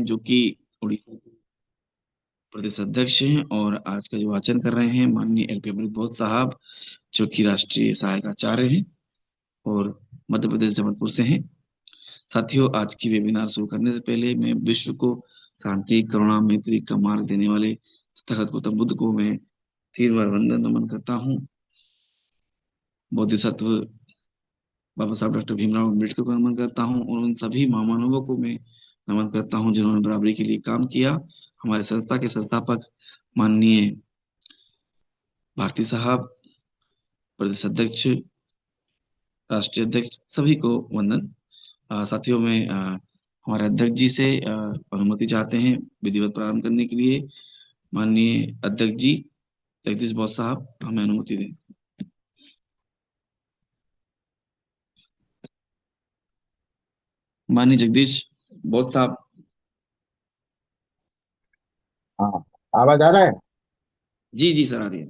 जो कि उड़ीसा के प्रदेश अध्यक्ष हैं, और आज का जो वाचन कर रहे हैं माननीय एल पी अमृतबोध साहब, जो कि राष्ट्रीय सहायक आचार्य हैं और मध्य प्रदेश जबलपुर से हैं। साथियों, आज की वेबिनार शुरू करने से पहले मैं विश्व को शांति, करुणा, मैत्री का मार्ग देने वाले तथागत गौतम बुद्ध को मैं 3 बार वंदन नमन करता हूँ। बोधिसत्व बाबा साहब डॉक्टर भीमराव अम्बेडकर को नमन करता हूँ, और उन सभी महामानवों को मैं नमन करता हूँ जिन्होंने बराबरी के लिए काम किया। हमारे संस्था के संस्थापक माननीय भारती साहब, प्रदेश अध्यक्ष, राष्ट्रीय अध्यक्ष, सभी को वंदन। साथियों में हमारे अध्यक्ष जी से अनुमति चाहते हैं विधिवत प्रारंभ करने के लिए। माननीय अध्यक्ष जी जगदीश बोस साहब, हमें अनुमति दें। माननीय जगदीश बोस साहब। हाँ, आवाज आ रहा है। जी जी सर, आ रही है।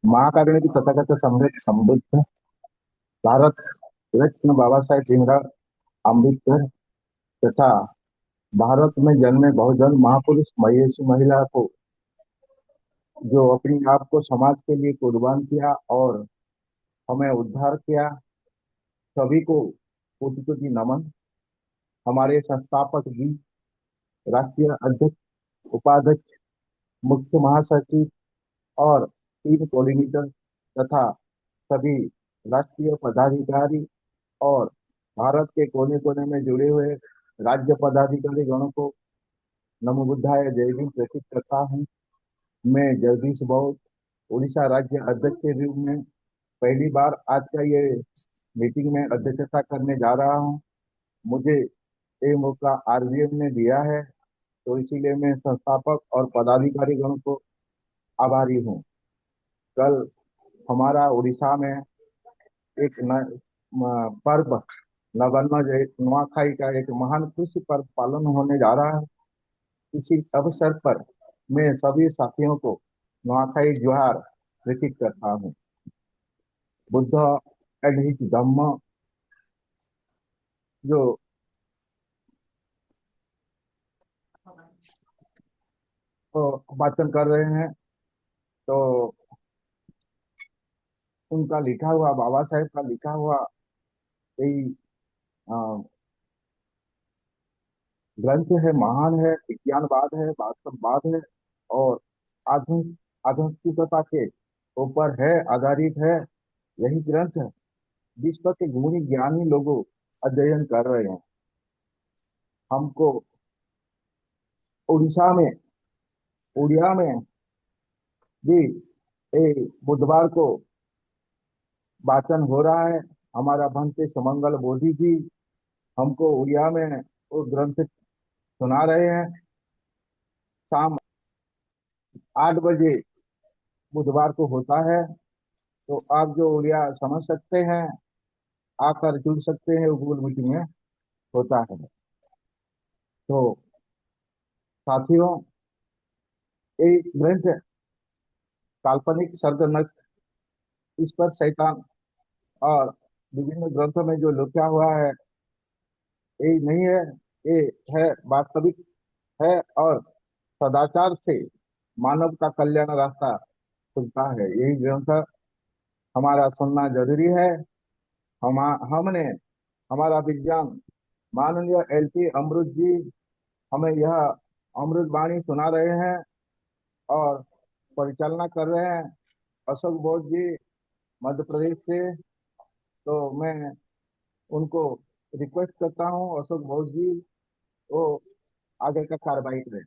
महाकारुण्य की तथागत समृद्ध समृद्ध भारत रत्न बाबा साहेब भीमराव अम्बेडकर तथा भारत में जन्मे बहुजन महापुरुष महेश महिला को जो अपने आप को समाज के लिए कुर्बान किया और हमें उद्धार किया, सभी को कोटि कोटि नमन। हमारे संस्थापक जी, राष्ट्रीय अध्यक्ष, उपाध्यक्ष, मुख्य महासचिव और 3 कोऑर्डिनेटर तथा सभी राष्ट्रीय पदाधिकारी और भारत के कोने कोने में जुड़े हुए राज्य पदाधिकारी गणों को नमो बुद्धाय जय भीम प्रेषित करता हूँ। मैं जगदीश बौद्ध, उड़ीसा राज्य अध्यक्ष के रूप में पहली बार आज का ये मीटिंग में अध्यक्षता करने जा रहा हूँ। मुझे ये मौका आरबीएम ने दिया है, तो इसीलिए मैं संस्थापक और पदाधिकारी गणों को आभारी हूँ। कल हमारा उड़ीसा में एक पर्व नवान्न नुआखाई का एक महान कृषि पर्व पालन होने जा रहा है। इसी अवसर पर मैं सभी साथियों को नुआखाई जोहार प्रेषित करता हूँ। बुद्ध एंड हिज धम्म जो वाचन कर रहे हैं, तो उनका लिखा हुआ, बाबा साहेब का लिखा हुआ यही अ, ग्रंथ है, महान है, विज्ञानवाद है, वास्तववाद है और आधुनिक आधुनिकता के ऊपर है, आधारित है। यही ग्रंथ है विश्व के गुणी ज्ञानी लोगों अध्ययन कर रहे हैं। हमको उड़ीसा में, उड़िया में भी बुधवार को वाचन हो रहा है। हमारा भंते सुमंगल बोधि जी हमको उड़िया में वो ग्रंथ सुना रहे हैं। शाम 8 बजे बुधवार को होता है, तो आप जो उड़िया समझ सकते हैं आकर जुड़ सकते हैं। गूगल मीटिंग में होता है। तो साथियों, ये ग्रंथ काल्पनिक सर्ग, ईश्वर, शैतान और विभिन्न ग्रंथों में जो लिखा हुआ है ये नहीं है, ये है वास्तविक है और सदाचार से मानव का कल्याण रास्ता खुलता है। यही ग्रंथ हमारा सुनना जरूरी है। हम हमने हमारा विज्ञान माननीय एलपी अमृत जी हमें यह अमृत वाणी सुना रहे हैं और परिचालना कर रहे हैं। अशोक बोस जी मध्य प्रदेश से, तो मैं उनको रिक्वेस्ट करता हूँ, अशोक बोस जी वो आगे का कार्रवाई करें।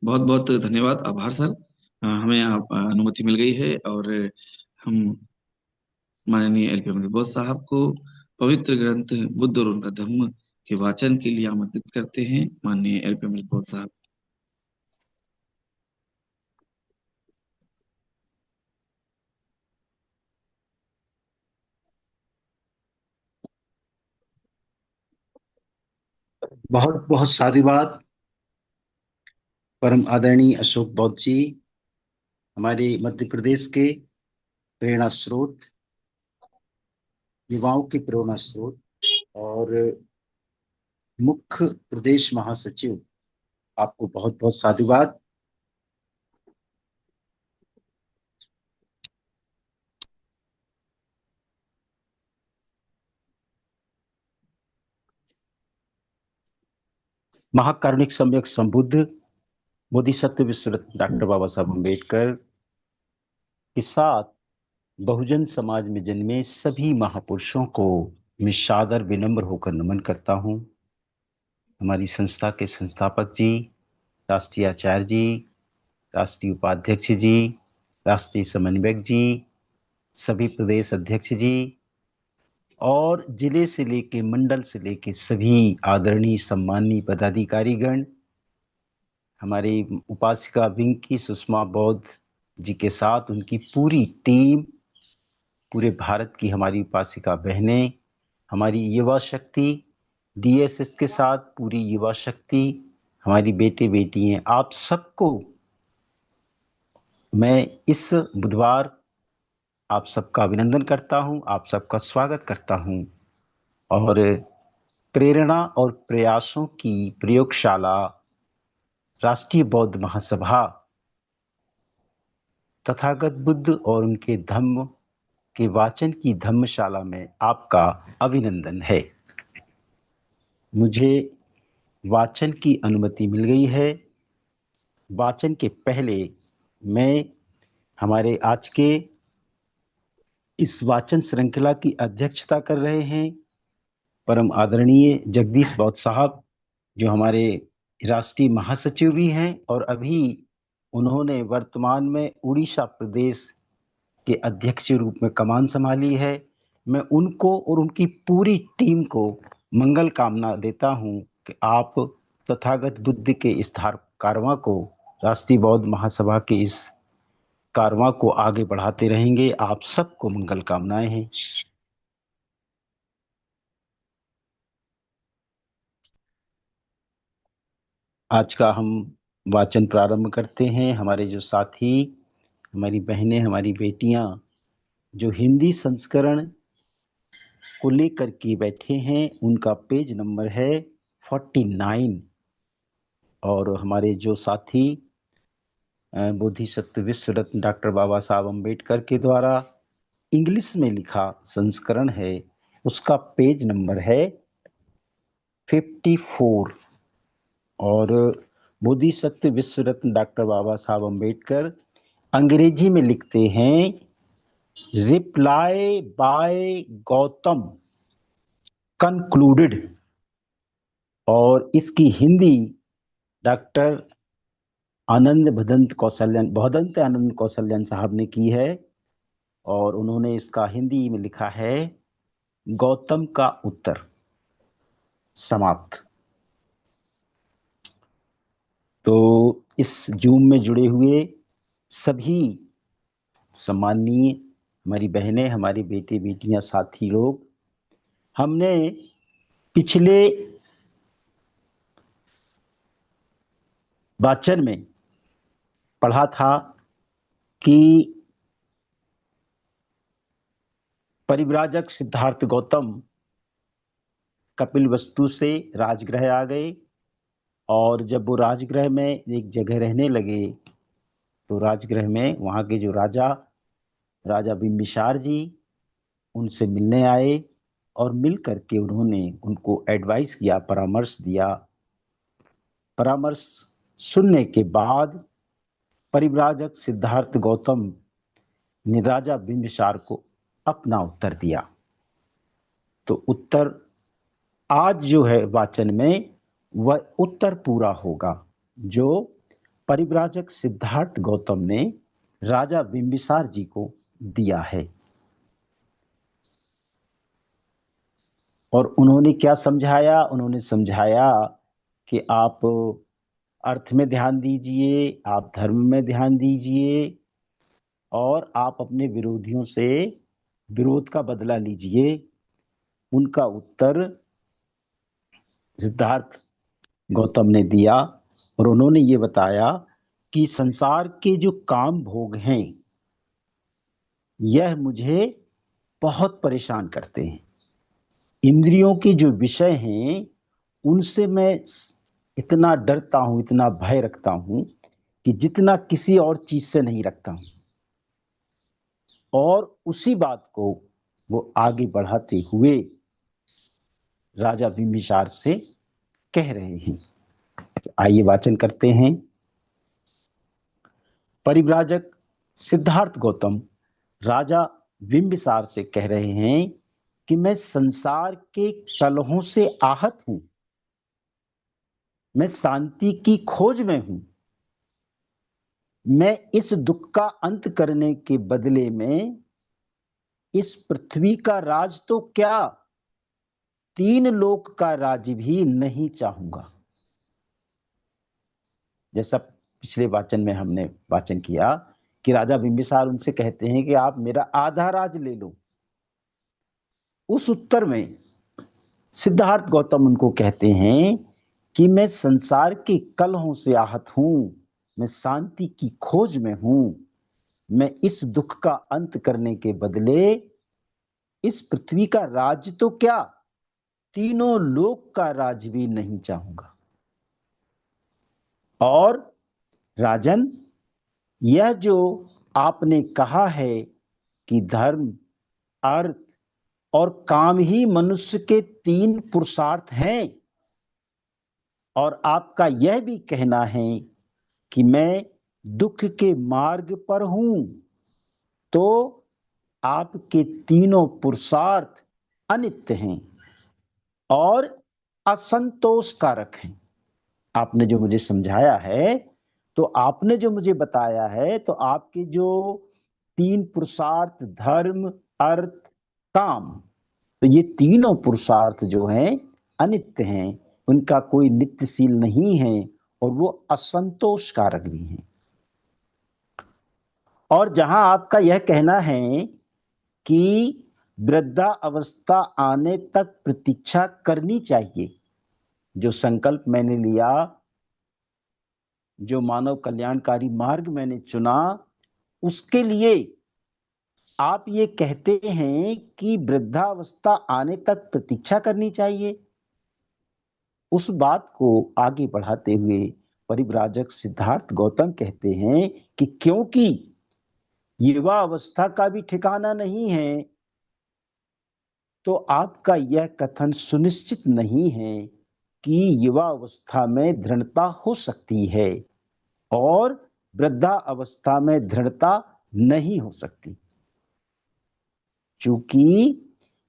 बहुत बहुत धन्यवाद, आभार सर। हमें आप अनुमति मिल गई है, और हम माननीय एल पी अमृतबोध साहब को पवित्र ग्रंथ बुद्ध और उनका धर्म के वाचन के लिए आमंत्रित करते हैं। माननीय एल पी अमृतबोध साहब। बहुत बहुत साधुवाद परम आदरणीय अशोक बौद्ध जी, हमारे मध्य प्रदेश के प्रेरणा स्रोत, युवाओं के प्रेरणा स्रोत और मुख्य प्रदेश महासचिव, आपको बहुत बहुत साधुवाद। महाकारुणिक सम्यक संबुद्ध बोधिसत्व विश्वरत्न डॉक्टर बाबा साहब अम्बेडकर के साथ बहुजन समाज में जन्मे सभी महापुरुषों को मैं सादर विनम्र होकर नमन करता हूं। हमारी संस्था के संस्थापक जी, राष्ट्रीय आचार्य जी, राष्ट्रीय उपाध्यक्ष जी, राष्ट्रीय समन्वयक जी, सभी प्रदेश अध्यक्ष जी और जिले से लेके मंडल से लेके सभी आदरणीय सम्माननीय पदाधिकारीगण, हमारी उपासिका विंग की सुषमा बौद्ध जी के साथ उनकी पूरी टीम, पूरे भारत की हमारी उपासिका बहनें, हमारी युवा शक्ति डीएसएस के साथ पूरी युवा शक्ति, हमारी बेटे बेटियां, आप सबको मैं इस बुधवार आप सबका अभिनंदन करता हूं, आप सबका स्वागत करता हूं। और प्रेरणा और प्रयासों की प्रयोगशाला राष्ट्रीय बौद्ध महासभा तथागत बुद्ध और उनके धम्म के वाचन की धम्मशाला में आपका अभिनंदन है। मुझे वाचन की अनुमति मिल गई है। वाचन के पहले मैं हमारे आज के इस वाचन श्रृंखला की अध्यक्षता कर रहे हैं परम आदरणीय जगदीश बौद्ध साहब, जो हमारे राष्ट्रीय महासचिव भी हैं और अभी उन्होंने वर्तमान में उड़ीसा प्रदेश के अध्यक्ष के रूप में कमान संभाली है। मैं उनको और उनकी पूरी टीम को मंगल कामना देता हूं कि आप तथागत बुद्ध के इस कारवां को, राष्ट्रीय बौद्ध महासभा के इस कारवां को आगे बढ़ाते रहेंगे। आप सबको मंगल कामनाएं हैं। आज का हम वाचन प्रारंभ करते हैं। हमारे जो साथी, हमारी बहनें, हमारी बेटियां जो हिंदी संस्करण को लेकर के बैठे हैं, उनका पेज नंबर है 49। और हमारे जो साथी बोधिसत्व विश्व रत्न डॉक्टर बाबा साहब अम्बेडकर के द्वारा इंग्लिश में लिखा संस्करण है, उसका पेज नंबर है 54। और बोधिसत्व विश्व रत्न डॉक्टर बाबा साहब अम्बेडकर अंग्रेजी में लिखते हैं रिप्लाई बाय गौतम कंक्लूडेड, और इसकी हिंदी डॉक्टर आनंद भदंत आनंद कौशल्यान साहब ने की है और उन्होंने इसका हिंदी में लिखा है गौतम का उत्तर, समाप्त। तो इस जूम में जुड़े हुए सभी सम्माननीय हमारी बहनें, हमारी बेटे बेटियां, साथी लोग, हमने पिछले वाचन में पढ़ा था कि परिव्राजक सिद्धार्थ गौतम कपिलवस्तु से राजगृह आ गए और जब वो राजगृह में एक जगह रहने लगे तो राजगृह में वहाँ के जो राजा बिंबिसार जी उनसे मिलने आए और मिल करके उन्होंने उनको एडवाइस किया, परामर्श दिया। परामर्श सुनने के बाद परिव्राजक सिद्धार्थ गौतम ने राजा बिंबिसार को अपना उत्तर दिया। तो उत्तर आज जो है वाचन में वह उत्तर पूरा होगा जो परिव्राजक सिद्धार्थ गौतम ने राजा बिंबिसार जी को दिया है। और उन्होंने क्या समझाया? उन्होंने समझाया कि आप अर्थ में ध्यान दीजिए, आप धर्म में ध्यान दीजिए और आप अपने विरोधियों से विरोध का बदला लीजिए। उनका उत्तर सिद्धार्थ गौतम ने दिया और उन्होंने ये बताया कि संसार के जो काम भोग हैं यह मुझे बहुत परेशान करते हैं। इंद्रियों के जो विषय हैं उनसे मैं इतना डरता हूं, इतना भय रखता हूं कि जितना किसी और चीज से नहीं रखता हूं। और उसी बात को वो आगे बढ़ाते हुए राजा बिंबिसार से कह रहे हैं। आइए वाचन करते हैं। परिव्राजक सिद्धार्थ गौतम राजा बिंबिसार से कह रहे हैं कि मैं संसार के कलहों से आहत हूं, मैं शांति की खोज में हूं। मैं इस दुख का अंत करने के बदले में इस पृथ्वी का राज तो क्या, तीन लोक का राज भी नहीं चाहूंगा। जैसा पिछले वाचन में हमने वाचन किया कि राजा बिंबिसार उनसे कहते हैं कि आप मेरा आधा राज ले लो। उस उत्तर में सिद्धार्थ गौतम उनको कहते हैं कि मैं संसार के कलहों से आहत हूं, मैं शांति की खोज में हूं। मैं इस दुख का अंत करने के बदले इस पृथ्वी का राज तो क्या, तीनों लोक का राज भी नहीं चाहूंगा। और राजन, यह जो आपने कहा है कि धर्म, अर्थ और काम ही मनुष्य के तीन पुरुषार्थ हैं, और आपका यह भी कहना है कि मैं दुख के मार्ग पर हूं, तो आपके तीनों पुरुषार्थ अनित्य हैं और असंतोष कारक हैं। आपने जो मुझे समझाया है, तो आपने जो मुझे बताया है, तो आपके जो तीन पुरुषार्थ धर्म, अर्थ, काम, तो ये तीनों पुरुषार्थ जो हैं अनित्य हैं, उनका कोई नित्यशील नहीं है और वो असंतोष कारक भी हैं। और जहां आपका यह कहना है कि वृद्धा अवस्था आने तक प्रतीक्षा करनी चाहिए, जो संकल्प मैंने लिया, जो मानव कल्याणकारी मार्ग मैंने चुना, उसके लिए आप ये कहते हैं कि वृद्धावस्था आने तक प्रतीक्षा करनी चाहिए। उस बात को आगे बढ़ाते हुए परिव्राजक सिद्धार्थ गौतम कहते हैं कि क्योंकि युवा अवस्था का भी ठिकाना नहीं है, तो आपका यह कथन सुनिश्चित नहीं है कि युवा अवस्था में दृढ़ता हो सकती है और वृद्धा अवस्था में दृढ़ता नहीं हो सकती। चूंकि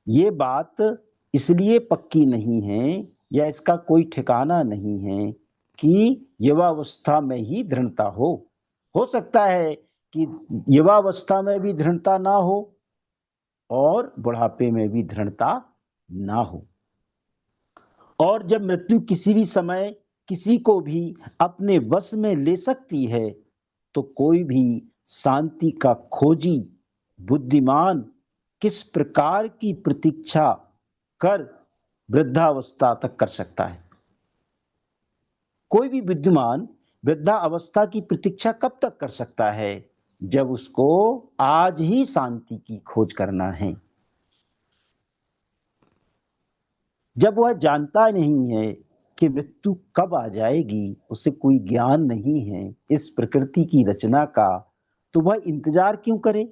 ये बात इसलिए पक्की नहीं है या इसका कोई ठिकाना नहीं है कि युवावस्था में ही दृढ़ता हो सकता है कि युवावस्था में भी दृढ़ता ना हो और बुढ़ापे में भी दृढ़ता ना हो। और जब मृत्यु किसी भी समय किसी को भी अपने वश में ले सकती है, तो कोई भी शांति का खोजी बुद्धिमान किस प्रकार की प्रतीक्षा कर वृद्धावस्था तक कर सकता है। कोई भी बुद्धिमान वृद्धा अवस्था की प्रतीक्षा कब तक कर सकता है, जब उसको आज ही शांति की खोज करना है। जब वह जानता नहीं है कि मृत्यु कब आ जाएगी, उसे कोई ज्ञान नहीं है इस प्रकृति की रचना का, तो वह इंतजार क्यों करे।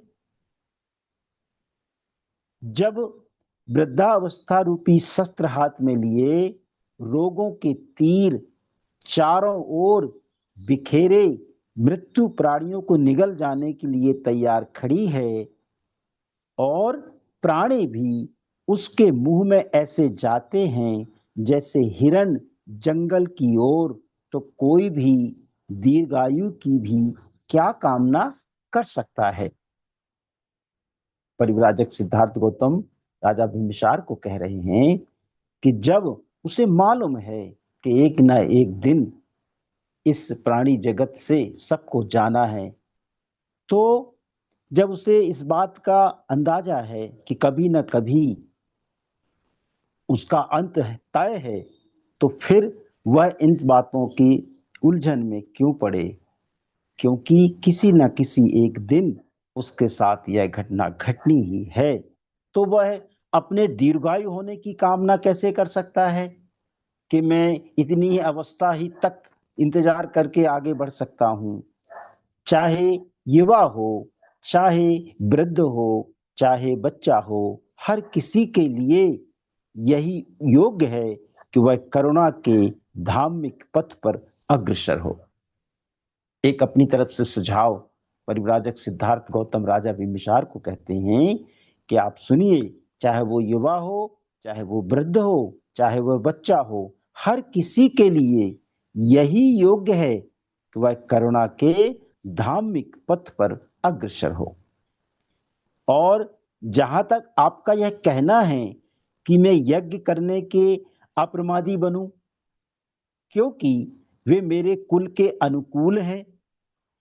जब वृद्धावस्था रूपी शस्त्र हाथ में लिए रोगों के तीर चारों ओर बिखेरे मृत्यु प्राणियों को निगल जाने के लिए तैयार खड़ी है, और प्राणी भी उसके मुंह में ऐसे जाते हैं जैसे हिरण जंगल की ओर, तो कोई भी दीर्घायु की भी क्या कामना कर सकता है। परिव्राजक सिद्धार्थ गौतम राजा बिंबिसार को कह रहे हैं कि जब उसे मालूम है कि एक ना एक दिन इस प्राणी जगत से सबको जाना है, तो जब उसे इस बात का अंदाजा है कि कभी ना कभी उसका अंत तय है, तो फिर वह इन बातों की उलझन में क्यों पड़े, क्योंकि किसी न किसी एक दिन उसके साथ यह घटना घटनी ही है। तो वह अपने दीर्घायु होने की कामना कैसे कर सकता है, कि मैं इतनी ही अवस्था ही तक इंतजार करके आगे बढ़ सकता हूं। चाहे युवा हो, चाहे वृद्ध हो, चाहे बच्चा हो, हर किसी के लिए यही योग्य है कि वह करुणा के धार्मिक पथ पर अग्रसर हो। एक अपनी तरफ से सुझाव परिव्राजक सिद्धार्थ गौतम राजा बिंबिसार को कहते हैं कि आप सुनिए, चाहे वो युवा हो, चाहे वो वृद्ध हो, चाहे वह बच्चा हो, हर किसी के लिए यही योग्य है कि वह करुणा के धार्मिक पथ पर अग्रसर हो। और जहां तक आपका यह कहना है कि मैं यज्ञ करने के अप्रमादी बनूं क्योंकि वे मेरे कुल के अनुकूल हैं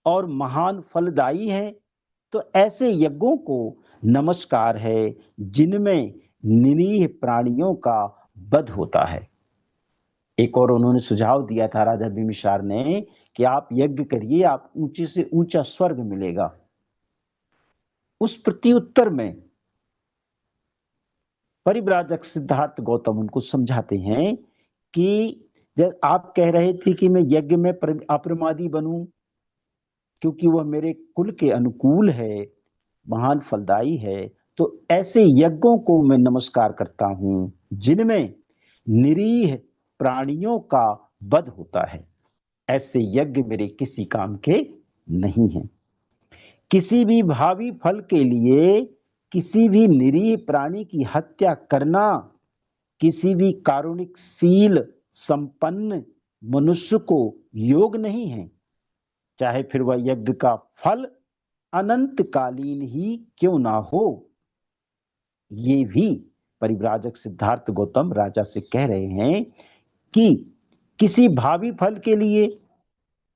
और महान फलदायी हैं, तो ऐसे यज्ञों को नमस्कार है जिनमें निरीह प्राणियों का वध होता है। एक और उन्होंने सुझाव दिया था राजा बिंबिसार ने कि आप यज्ञ करिए, आप ऊंचे से ऊंचा स्वर्ग मिलेगा। उस प्रत्युत्तर में परिव्राजक सिद्धार्थ गौतम उनको समझाते हैं कि जब आप कह रहे थे कि मैं यज्ञ में अप्रमादी बनूं क्योंकि वह मेरे कुल के अनुकूल है, महान फलदायी है, तो ऐसे यज्ञों को मैं नमस्कार करता हूं जिनमें निरीह प्राणियों का वध होता है। ऐसे यज्ञ मेरे किसी काम के नहीं हैं। किसी भी भावी फल के लिए किसी भी निरीह प्राणी की हत्या करना किसी भी कारुणिक शील संपन्न मनुष्य को योग नहीं है, चाहे फिर वह यज्ञ का फल अनंत कालीन ही क्यों ना हो। ये भी परिव्राजक सिद्धार्थ गौतम राजा से कह रहे हैं कि किसी भावी फल के लिए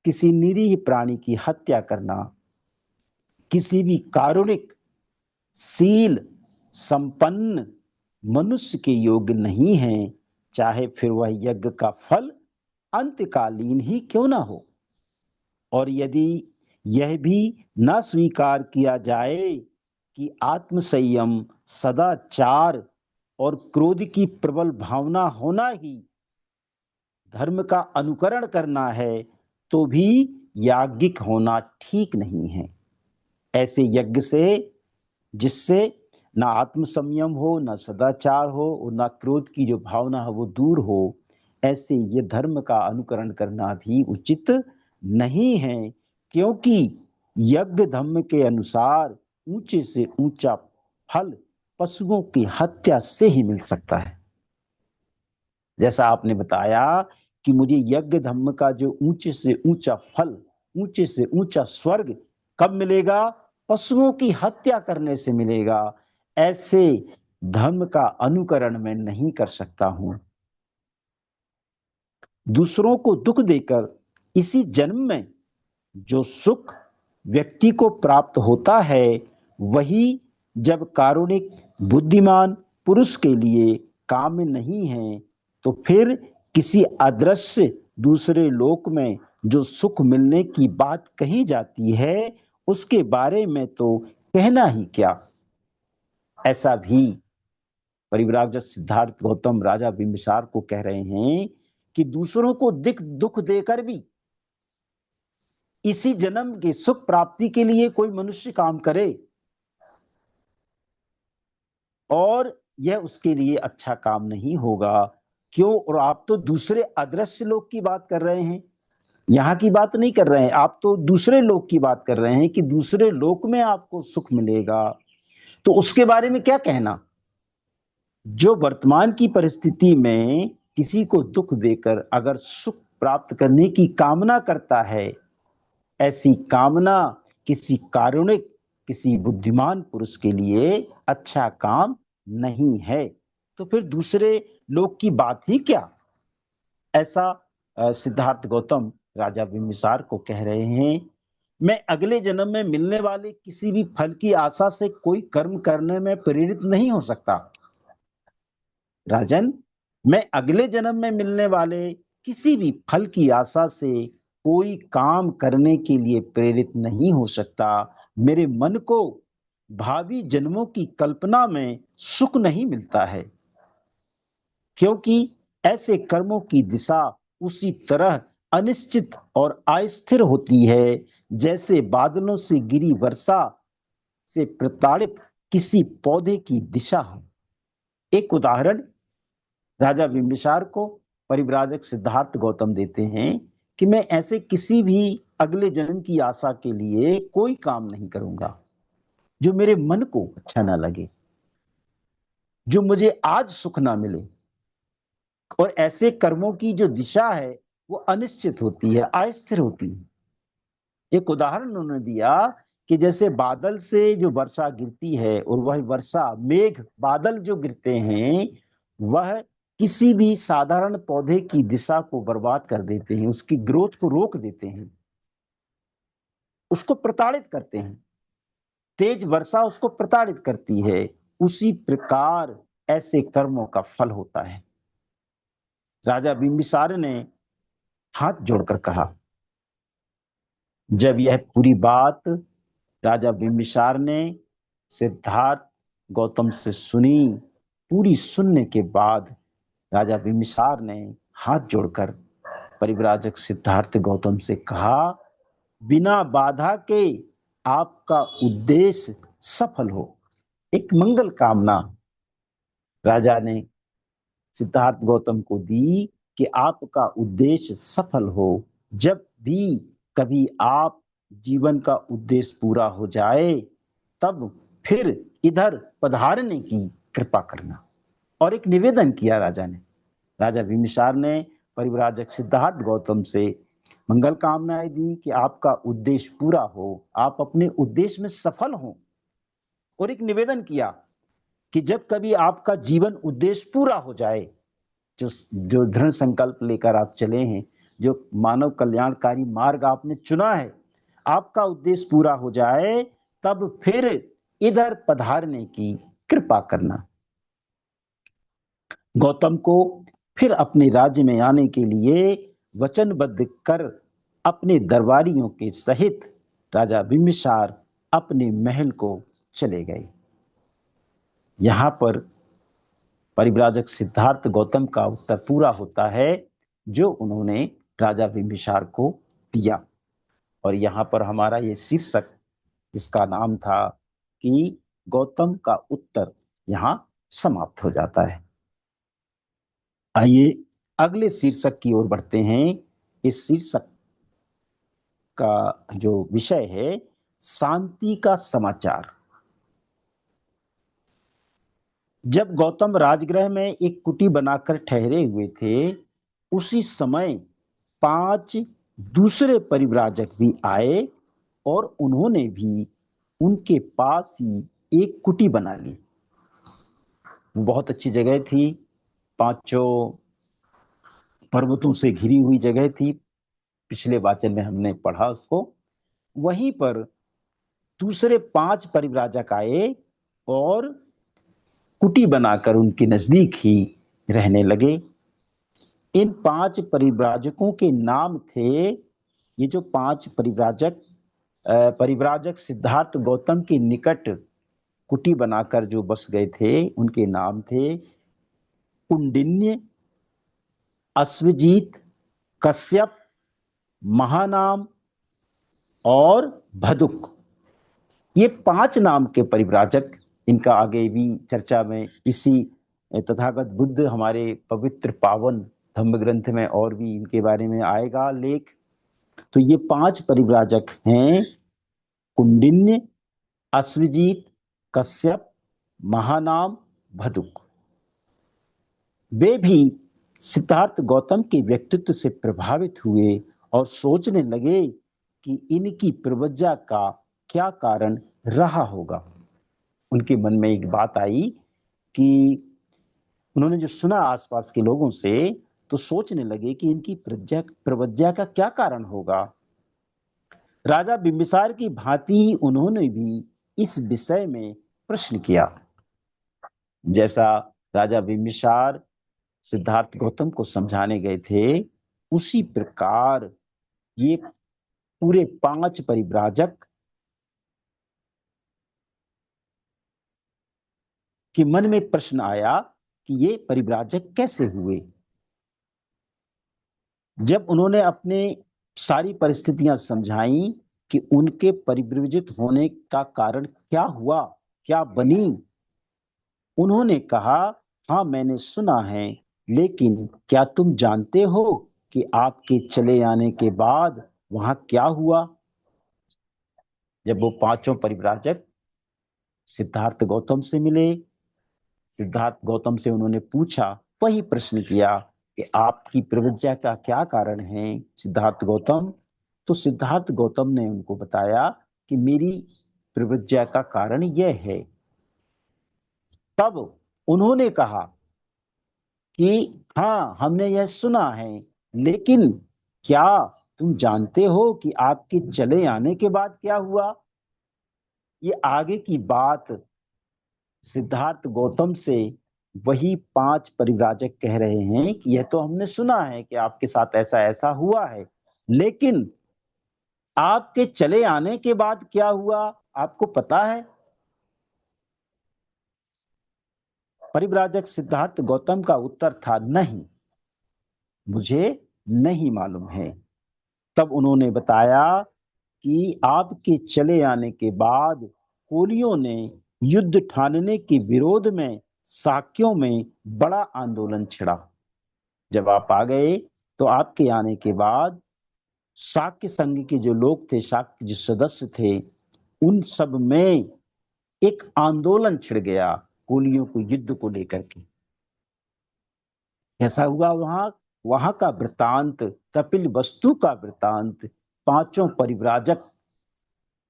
किसी निरीह प्राणी की हत्या करना किसी भी कारुणिक शील संपन्न मनुष्य के योग्य नहीं है, चाहे फिर वह यज्ञ का फल अंतकालीन ही क्यों ना हो। और यदि यह भी न स्वीकार किया जाए कि आत्म संयम, सदाचार और क्रोध की प्रबल भावना होना ही धर्म का अनुकरण करना है, तो भी याज्ञिक होना ठीक नहीं है। ऐसे यज्ञ से जिससे ना आत्म संयम हो, ना सदाचार हो और ना क्रोध की जो भावना है वो दूर हो, ऐसे ये धर्म का अनुकरण करना भी उचित नहीं है, क्योंकि यज्ञ धर्म के अनुसार ऊंचे से ऊंचा फल पशुओं की हत्या से ही मिल सकता है। जैसा आपने बताया कि मुझे यज्ञ धर्म का जो ऊंचे से ऊंचा फल, ऊंचे से ऊंचा स्वर्ग कब मिलेगा? पशुओं की हत्या करने से मिलेगा। ऐसे धर्म का अनुकरण मैं नहीं कर सकता हूं। दूसरों को दुख देकर इसी जन्म में जो सुख व्यक्ति को प्राप्त होता है, वही जब कारुणिक बुद्धिमान पुरुष के लिए काम नहीं है, तो फिर किसी अदृश्य दूसरे लोक में जो सुख मिलने की बात कही जाती है, उसके बारे में तो कहना ही क्या। ऐसा भी परिव्राजक सिद्धार्थ गौतम राजा बिंबिसार को कह रहे हैं कि दूसरों को दुख देकर भी इसी जन्म के सुख प्राप्ति के लिए कोई मनुष्य काम करे और यह उसके लिए अच्छा काम नहीं होगा। क्यों? और आप तो दूसरे अदृश्य लोक की बात कर रहे हैं, यहां की बात नहीं कर रहे हैं। आप तो दूसरे लोक की बात कर रहे हैं कि दूसरे लोक में आपको सुख मिलेगा, तो उसके बारे में क्या कहना। जो वर्तमान की परिस्थिति में किसी को दुख देकर अगर सुख प्राप्त करने की कामना करता है, ऐसी कामना किसी कारुणिक, किसी बुद्धिमान पुरुष के लिए अच्छा काम नहीं है, तो फिर दूसरे लोक की बात ही क्या। ऐसा सिद्धार्थ गौतम राजा बिंबिसार को कह रहे हैं। मैं अगले जन्म में मिलने वाले किसी भी फल की आशा से कोई कर्म करने में प्रेरित नहीं हो सकता। राजन, मैं अगले जन्म में मिलने वाले किसी भी फल की आशा से कोई काम करने के लिए प्रेरित नहीं हो सकता। मेरे मन को भावी जन्मों की कल्पना में सुख नहीं मिलता है, क्योंकि ऐसे कर्मों की दिशा उसी तरह अनिश्चित और अस्थिर होती है जैसे बादलों से गिरी वर्षा से प्रताड़ित किसी पौधे की दिशा हो। एक उदाहरण राजा बिंबिसार को परिव्राजक सिद्धार्थ गौतम देते हैं कि मैं ऐसे किसी भी अगले जन्म की आशा के लिए कोई काम नहीं करूंगा जो मेरे मन को अच्छा ना लगे, जो मुझे आज सुख ना मिले। और ऐसे कर्मों की जो दिशा है वो अनिश्चित होती है, अस्थिर होती है। एक उदाहरण उन्होंने दिया कि जैसे बादल से जो वर्षा गिरती है और वह वर्षा मेघ बादल जो गिरते हैं वह किसी भी साधारण पौधे की दिशा को बर्बाद कर देते हैं, उसकी ग्रोथ को रोक देते हैं, उसको प्रताड़ित करते हैं। तेज वर्षा उसको प्रताड़ित करती है। उसी प्रकार ऐसे कर्मों का फल होता है। राजा बिंबिसार ने हाथ जोड़कर कहा। जब यह पूरी बात राजा बिंबिसार ने सिद्धार्थ गौतम से सुनी, पूरी सुनने के बाद राजा बिंबिसार ने हाथ जोड़कर परिव्राजक सिद्धार्थ गौतम से कहा, बिना बाधा के आपका उद्देश्य सफल हो। एक मंगल कामना राजा ने सिद्धार्थ गौतम को दी कि आपका उद्देश्य सफल हो। जब भी कभी आप जीवन का उद्देश्य पूरा हो जाए तब फिर इधर पधारने की कृपा करना। और एक निवेदन किया राजा ने, राजा बिंबिसार ने परिव्राजक सिद्धार्थ गौतम से मंगल कामनाएं दी कि आपका उद्देश्य पूरा हो, आप अपने उद्देश्य में सफल हो। और एक निवेदन किया कि जब कभी आपका जीवन उद्देश्य पूरा हो जाए, जो जो दृढ़ संकल्प लेकर आप चले हैं, जो मानव कल्याणकारी मार्ग आपने चुना है, आपका उद्देश्य पूरा हो जाए तब फिर इधर पधारने की कृपा करना। गौतम को फिर अपने राज्य में आने के लिए वचनबद्ध कर अपने दरबारियों के सहित राजा बिंबिसार अपने महल को चले गए। यहां पर परिव्राजक सिद्धार्थ गौतम का उत्तर पूरा होता है जो उन्होंने राजा बिंबिसार को दिया। और यहाँ पर हमारा ये शीर्षक, इसका नाम था कि गौतम का उत्तर, यहाँ समाप्त हो जाता है। आइए अगले शीर्षक की ओर बढ़ते हैं। इस शीर्षक का जो विषय है, शांति का समाचार। जब गौतम राजगृह में एक कुटी बनाकर ठहरे हुए थे, उसी समय 5 दूसरे परिव्राजक भी आए और उन्होंने भी उनके पास ही एक कुटी बना ली। बहुत अच्छी जगह थी, 5 पर्वतों से घिरी हुई जगह थी। पिछले वाचन में हमने पढ़ा उसको। वहीं पर दूसरे 5 परिव्राजक आए और कुटी बनाकर उनके नजदीक ही रहने लगे। इन 5 परिव्राजकों के नाम थे, ये जो 5 परिव्राजक सिद्धार्थ गौतम के निकट कुटी बनाकर जो बस गए थे, उनके नाम थे कुंडिन्य, अश्वजीत, कश्यप, महानाम और भदुक। ये 5 नाम के परिव्राजक, इनका आगे भी चर्चा में इसी तथागत बुद्ध हमारे पवित्र पावन धम्म ग्रंथ में और भी इनके बारे में आएगा लेख। तो ये 5 परिव्राजक हैं, कुंडिन्य, अश्वजीत, कश्यप, महानाम, भदुक। वे भी सिद्धार्थ गौतम के व्यक्तित्व से प्रभावित हुए और सोचने लगे कि इनकी प्रवज्जा का क्या कारण रहा होगा। उनके मन में एक बात आई कि उन्होंने जो सुना आसपास के लोगों से, तो सोचने लगे कि इनकी प्रवज्जा का क्या कारण होगा। राजा बिंबिसार की भांति ही उन्होंने भी इस विषय में प्रश्न किया। जैसा राजा बिंबिसार सिद्धार्थ गौतम को समझाने गए थे, उसी प्रकार ये पूरे 5 परिव्राजक के मन में प्रश्न आया कि ये परिव्राजक कैसे हुए। जब उन्होंने अपने सारी परिस्थितियां समझाई कि उनके परिव्रजित होने का कारण क्या हुआ, क्या बनी, उन्होंने कहा, हाँ मैंने सुना है, लेकिन क्या तुम जानते हो कि आपके चले आने के बाद वहां क्या हुआ? जब वो पांचों परिव्राजक सिद्धार्थ गौतम से मिले, सिद्धार्थ गौतम से उन्होंने पूछा, वही प्रश्न किया कि आपकी प्रवृत्ति का क्या कारण है सिद्धार्थ गौतम? तो सिद्धार्थ गौतम ने उनको बताया कि मेरी प्रवृत्ति का कारण यह है। तब उन्होंने कहा कि हाँ हमने यह सुना है, लेकिन क्या तुम जानते हो कि आपके चले आने के बाद क्या हुआ? ये आगे की बात सिद्धार्थ गौतम से वही पांच परिव्राजक कह रहे हैं कि यह तो हमने सुना है कि आपके साथ ऐसा ऐसा हुआ है, लेकिन आपके चले आने के बाद क्या हुआ आपको पता है? परिव्राजक सिद्धार्थ गौतम का उत्तर था, नहीं, मुझे नहीं मालूम है। तब उन्होंने बताया कि आपके चले आने के बाद कोलियों ने युद्ध ठानने के विरोध में साक्यों में बड़ा आंदोलन छिड़ा। जब आप आ गए तो आपके आने के बाद शाक्य संघ के जो लोग थे, शाक्य जो सदस्य थे, उन सब में एक आंदोलन छिड़ गया कोलियों को युद्ध को लेकर के। ऐसा हुआ वहां वहां का वृतांत, कपिल वस्तु का वृतांत पांचों परिव्राजक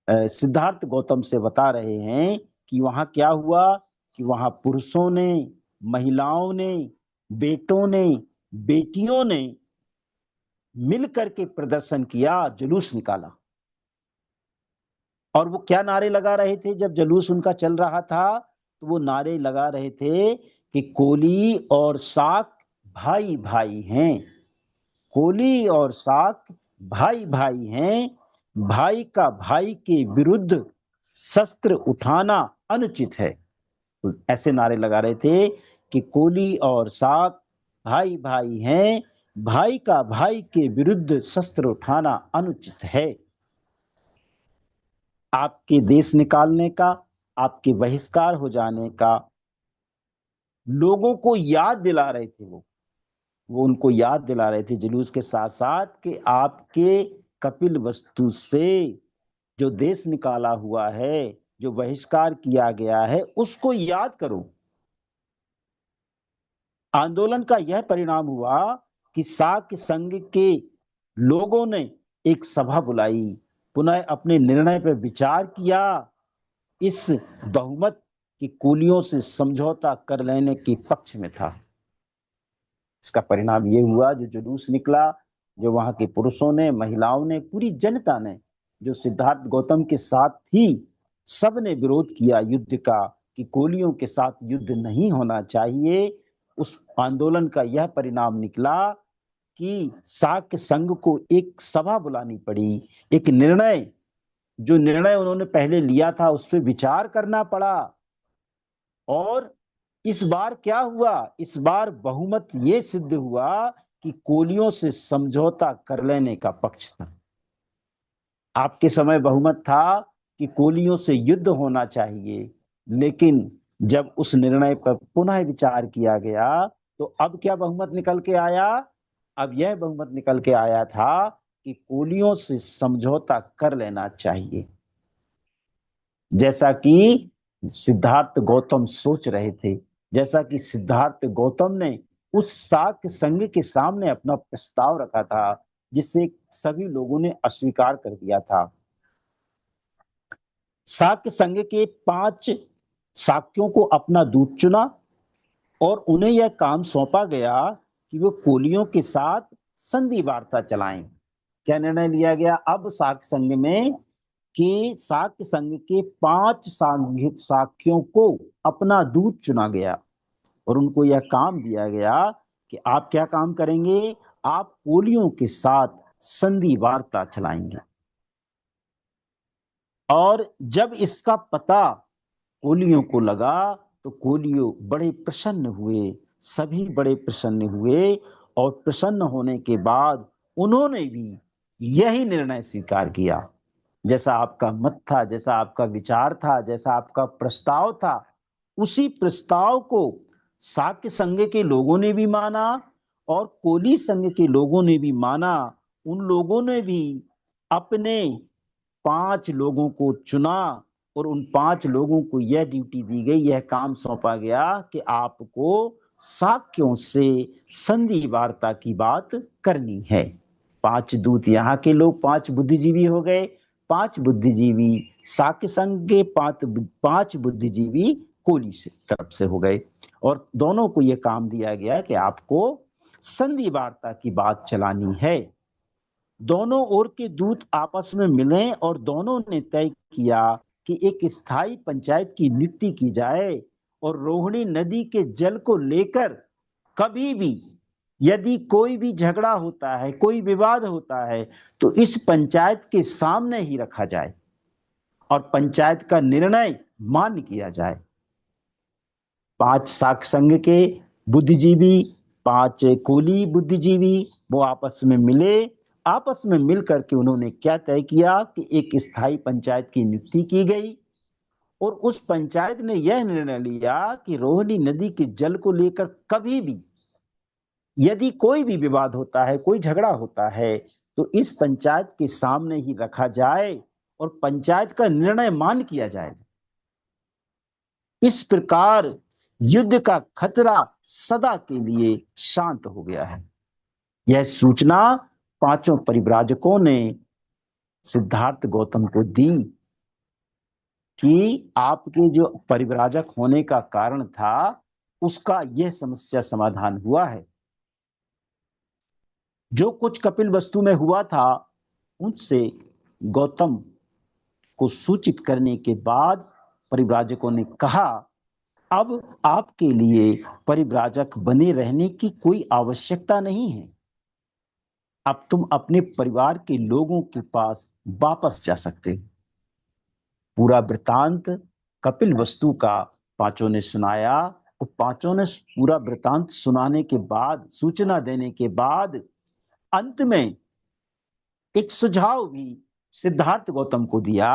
सिद्धार्थ गौतम से बता रहे हैं कि वहां क्या हुआ कि वहां पुरुषों ने, महिलाओं ने, बेटों ने, बेटियों ने मिलकर के प्रदर्शन किया, जुलूस निकाला। और वो क्या नारे लगा रहे थे जब जुलूस उनका चल रहा था? तो वो नारे लगा रहे थे कि कोली और साक भाई भाई हैं, कोली और साक भाई भाई हैं, भाई का भाई के विरुद्ध शस्त्र उठाना अनुचित है। तो ऐसे नारे लगा रहे थे कि कोली और साक भाई भाई हैं, भाई का भाई के विरुद्ध शस्त्र उठाना अनुचित है। आपके देश निकालने का, आपके बहिष्कार हो जाने का लोगों को याद दिला रहे थे। वो उनको याद दिला रहे थे जुलूस के साथ साथ कि आपके कपिल वस्तु से जो देश निकाला हुआ है, जो बहिष्कार किया गया है, उसको याद करो। आंदोलन का यह परिणाम हुआ कि शाक्य संघ के लोगों ने एक सभा बुलाई, पुनः अपने निर्णय पर विचार किया, इस बहुमत की कोलियों से समझौता कर लेने के पक्ष में था। इसका परिणाम ये हुआ, जो जुलूस निकला, जो वहां के पुरुषों ने, महिलाओं ने, पूरी जनता ने, जो सिद्धार्थ गौतम के साथ थी, सब ने विरोध किया युद्ध का कि कोलियों के साथ युद्ध नहीं होना चाहिए। उस आंदोलन का यह परिणाम निकला कि शाक्य संघ को एक सभा बुलानी पड़ी, एक निर्णय, जो निर्णय उन्होंने पहले लिया था उस पर विचार करना पड़ा। और इस बार क्या हुआ? इस बार बहुमत ये सिद्ध हुआ कि कोलियों से समझौता कर लेने का पक्ष था। आपके समय बहुमत था कि कोलियों से युद्ध होना चाहिए, लेकिन जब उस निर्णय पर पुनः विचार किया गया तो अब क्या बहुमत निकल के आया? अब यह बहुमत निकल के आया था कि कोलियों से समझौता कर लेना चाहिए, जैसा कि सिद्धार्थ गौतम सोच रहे थे, जैसा कि सिद्धार्थ गौतम ने उस शाक्य संघ के सामने अपना प्रस्ताव रखा था, जिसे सभी लोगों ने अस्वीकार कर दिया था। शाक्य संघ के 5 शाक्यों को अपना दूत चुना और उन्हें यह काम सौंपा गया कि वो कोलियों के साथ संधि वार्ता चलाएं। क्या निर्णय लिया गया अब शाक्य संघ में कि शाक्य संघ के 5 शाक्यों को अपना दूत चुना गया और उनको यह काम दिया गया कि आप क्या काम करेंगे? आप कोलियों के साथ संधि वार्ता चलाएंगे। और जब इसका पता कोलियों को लगा तो कोलियों बड़े प्रसन्न हुए, सभी बड़े प्रसन्न हुए। और प्रसन्न होने के बाद उन्होंने भी यही निर्णय स्वीकार किया। जैसा आपका मत था, जैसा आपका विचार था, जैसा आपका प्रस्ताव था, उसी प्रस्ताव को शाक्य संघ के लोगों ने भी माना और कोली संघ के लोगों ने भी माना। उन लोगों ने भी अपने 5 लोगों को चुना और उन 5 लोगों को यह ड्यूटी दी गई, यह काम सौंपा गया कि आपको शाक्यों से संधि वार्ता की बात करनी है। 5 दूत यहाँ के लोग 5 बुद्धिजीवी हो गए, 5 बुद्धिजीवी शाक्य संघ के, 5 बुद्धिजीवी कोली से तरफ से हो गए और दोनों को यह काम दिया गया कि आपको संधि वार्ता की बात चलानी है। दोनों ओर के दूत आपस में मिले और दोनों ने तय किया कि एक स्थायी पंचायत की नियुक्ति की जाए और रोहिणी नदी के जल को लेकर कभी भी यदि कोई भी झगड़ा होता है, कोई विवाद होता है, तो इस पंचायत के सामने ही रखा जाए और पंचायत का निर्णय मान्य किया जाए। 5 शाक्य संघ के बुद्धिजीवी, 5 कोली बुद्धिजीवी वो आपस में मिले। आपस में मिलकर के उन्होंने क्या तय किया कि एक स्थायी पंचायत की नियुक्ति की गई और उस पंचायत ने यह निर्णय लिया कि रोहिणी नदी के जल को लेकर कभी भी यदि कोई भी विवाद होता है, कोई झगड़ा होता है, तो इस पंचायत के सामने ही रखा जाए और पंचायत का निर्णय मान्य किया जाएगा। इस प्रकार युद्ध का खतरा सदा के लिए शांत हो गया है। यह सूचना 5 परिव्राजकों ने सिद्धार्थ गौतम को दी कि आपके जो परिव्राजक होने का कारण था उसका यह समस्या समाधान हुआ है। जो कुछ कपिल वस्तु में हुआ था उनसे गौतम को सूचित करने के बाद परिव्राजकों ने कहा अब आपके लिए परिव्राजक बने रहने की कोई आवश्यकता नहीं है। अब तुम अपने परिवार के लोगों के पास वापस जा सकते हो। पूरा वृतांत कपिल वस्तु का 5 ने सुनाया और 5 ने पूरा वृतांत सुनाने के बाद, सूचना देने के बाद अंत में एक सुझाव भी सिद्धार्थ गौतम को दिया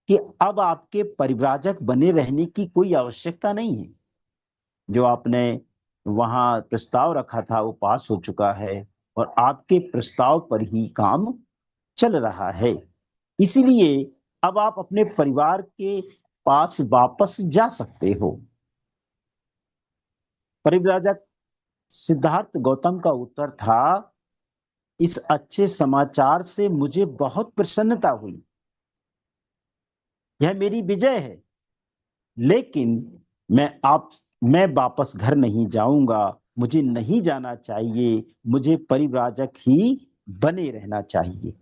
कि अब आपके परिव्राजक बने रहने की कोई आवश्यकता नहीं है। जो आपने वहां प्रस्ताव रखा था वो पास हो चुका है और आपके प्रस्ताव पर ही काम चल रहा है, इसलिए अब आप अपने परिवार के पास वापस जा सकते हो। परिव्राजक सिद्धार्थ गौतम का उत्तर था इस अच्छे समाचार से मुझे बहुत प्रसन्नता हुई, यह मेरी विजय है, लेकिन मैं वापस घर नहीं जाऊंगा, मुझे नहीं जाना चाहिए, मुझे परिव्राजक ही बने रहना चाहिए।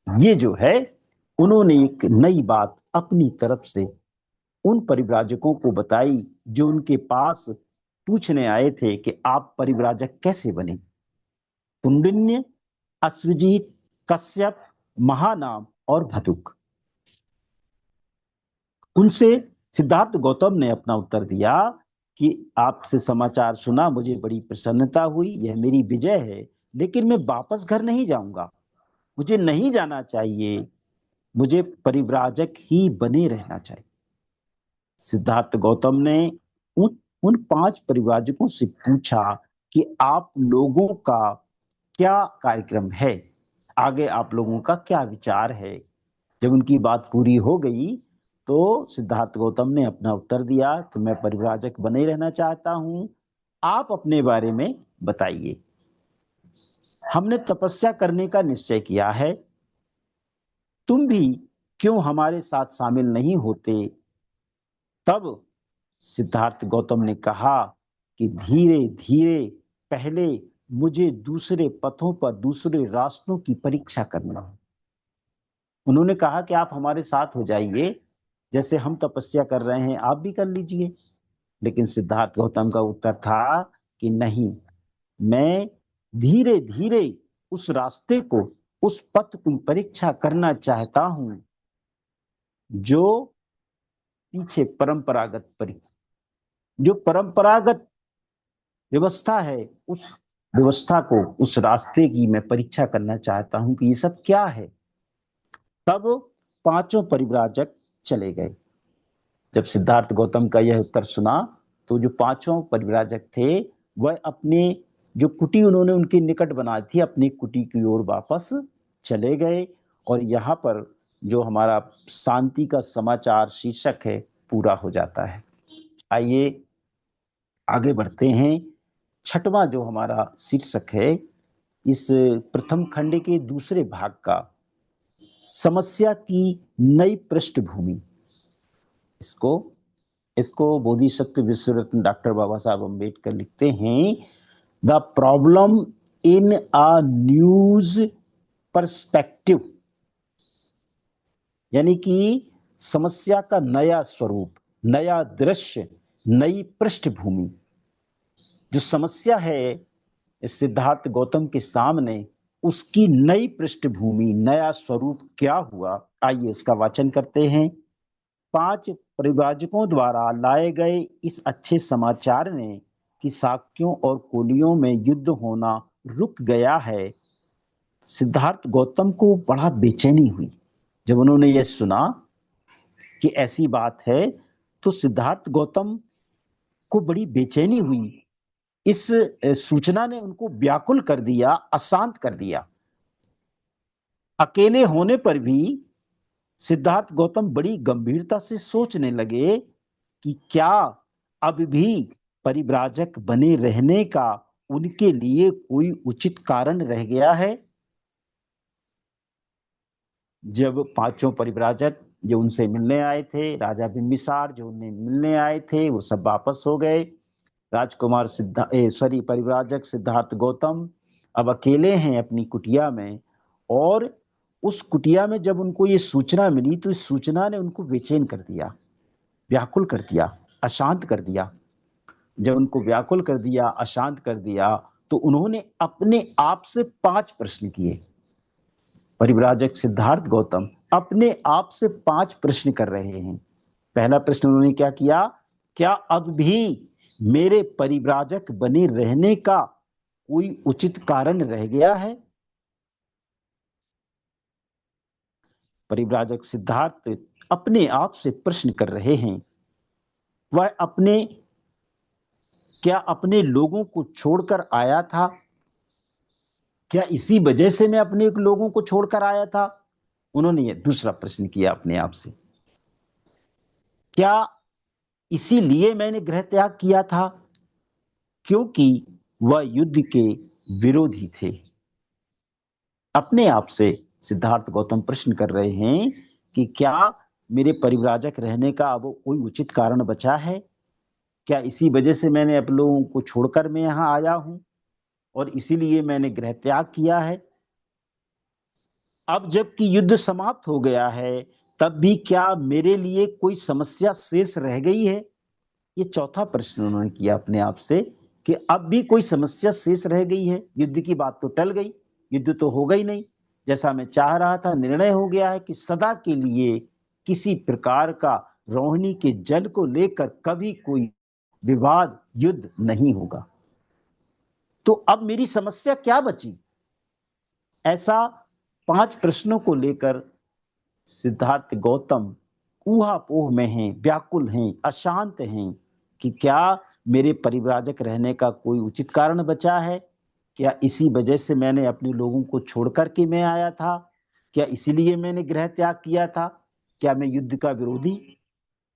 ये जो है उन्होंने एक नई बात अपनी तरफ से उन परिव्राजकों को बताई जो उनके पास पूछने आए थे कि आप परिव्राजक कैसे बने। कुंडिन्य, अश्वजीत, कश्यप, महानाम और भतुक, उनसे सिद्धार्थ गौतम ने अपना उत्तर दिया कि आपसे समाचार सुना, मुझे बड़ी प्रसन्नता हुई, यह मेरी विजय है, लेकिन मैं वापस घर नहीं जाऊंगा, मुझे नहीं जाना चाहिए, मुझे परिव्राजक ही बने रहना चाहिए। सिद्धार्थ गौतम ने उन 5 परिव्राजकों से पूछा कि आप लोगों का क्या कार्यक्रम है, आगे आप लोगों का क्या विचार है। जब उनकी बात पूरी हो गई तो सिद्धार्थ गौतम ने अपना उत्तर दिया कि मैं परिव्राजक बने रहना चाहता हूं, आप अपने बारे में बताइए। हमने तपस्या करने का निश्चय किया है, तुम भी क्यों हमारे साथ शामिल नहीं होते। तब सिद्धार्थ गौतम ने कहा कि धीरे धीरे पहले मुझे दूसरे पथों पर, दूसरे रास्तों की परीक्षा करना है। उन्होंने कहा कि आप हमारे साथ हो जाइए, जैसे हम तपस्या कर रहे हैं आप भी कर लीजिए। लेकिन सिद्धार्थ गौतम का उत्तर था कि नहीं, मैं धीरे धीरे उस रास्ते को, उस पथ की परीक्षा करना चाहता हूं जो पीछे जो परंपरागत व्यवस्था है उस व्यवस्था को, उस रास्ते की मैं परीक्षा करना चाहता हूं कि ये सब क्या है। तब पांचों परिव्राजक चले गए। जब सिद्धार्थ गौतम का यह उत्तर सुना तो जो पांचों परिव्राजक थे वह अपने जो कुटी उन्होंने उनके निकट बनाई थी, अपनी कुटी की ओर वापस चले गए। और यहाँ पर जो हमारा शांति का समाचार शीर्षक है पूरा हो जाता है। आइए आगे बढ़ते हैं। छठवां जो हमारा शीर्षक है इस प्रथम खंड के दूसरे भाग का, समस्या की नई पृष्ठभूमि। इसको इसको बोधिसत्व विश्व रत्न डॉक्टर बाबा साहब अम्बेडकर लिखते हैं, the problem in a news perspective, यानी कि समस्या का नया स्वरूप, नया दृश्य, नई पृष्ठभूमि। जो समस्या है सिद्धार्थ गौतम के सामने, उसकी नई पृष्ठभूमि, नया स्वरूप क्या हुआ, आइए उसका वाचन करते हैं। पांच परिव्राजकों द्वारा लाए गए इस अच्छे समाचार ने कि शाक्यों और कोलियों में युद्ध होना रुक गया है, सिद्धार्थ गौतम को बड़ा बेचैनी हुई। जब उन्होंने यह सुना कि ऐसी बात है तो सिद्धार्थ गौतम को बड़ी बेचैनी हुई। इस सूचना ने उनको व्याकुल कर दिया, अशांत कर दिया। अकेले होने पर भी सिद्धार्थ गौतम बड़ी गंभीरता से सोचने लगे कि क्या अब भी परिव्राजक बने रहने का उनके लिए कोई उचित कारण रह गया है। जब पांचों परिव्राजक जो उनसे मिलने आए थे, राजा बिंबिसार जो उन्हें मिलने आए थे, वो सब वापस हो गए। राजकुमार परिव्राजक सिद्धार्थ गौतम अब अकेले हैं अपनी कुटिया में। और उस कुटिया में जब उनको ये सूचना मिली तो इस सूचना ने उनको बेचैन कर दिया, व्याकुल कर दिया, अशांत कर दिया। जब उनको व्याकुल कर दिया, अशांत कर दिया, तो उन्होंने अपने आप से 5 प्रश्न किए। परिव्राजक सिद्धार्थ गौतम अपने आप से 5 प्रश्न कर रहे हैं। पहला प्रश्न उन्होंने क्या किया, क्या अब भी मेरे परिव्राजक बने रहने का कोई उचित कारण रह गया है। परिव्राजक सिद्धार्थ अपने आप से प्रश्न कर रहे हैं, वह क्या अपने लोगों को छोड़कर आया था? क्या इसी वजह से मैं अपने लोगों को छोड़कर आया था? उन्होंने यह दूसरा प्रश्न किया अपने आप से। क्या इसीलिए मैंने गृह त्याग किया था क्योंकि वह युद्ध के विरोधी थे? अपने आप से सिद्धार्थ गौतम प्रश्न कर रहे हैं कि क्या मेरे परिव्राजक रहने का अब कोई उचित कारण बचा है? क्या इसी वजह से मैंने अपने लोगों को छोड़कर मैं यहां आया हूं और इसीलिए मैंने गृह त्याग किया है? अब जबकि युद्ध समाप्त हो गया है, तब भी क्या मेरे लिए कोई समस्या शेष रह गई है? ये चौथा प्रश्न उन्होंने किया अपने आप से कि अब भी कोई समस्या शेष रह गई है। युद्ध की बात तो टल गई, युद्ध तो हो गई नहीं, जैसा मैं चाह रहा था निर्णय हो गया है कि सदा के लिए किसी प्रकार का रोहिणी के जल को लेकर कभी कोई विवाद, युद्ध नहीं होगा। तो अब मेरी समस्या क्या बची? ऐसा 5 प्रश्नों को लेकर सिद्धार्थ गौतम ऊहापोह में हैं, व्याकुल हैं, अशांत हैं कि क्या मेरे परिव्राजक रहने का कोई उचित कारण बचा है? क्या इसी वजह से मैंने अपने लोगों को छोड़कर के मैं आया था? क्या इसीलिए मैंने गृह त्याग किया था? क्या मैं युद्ध का विरोधी?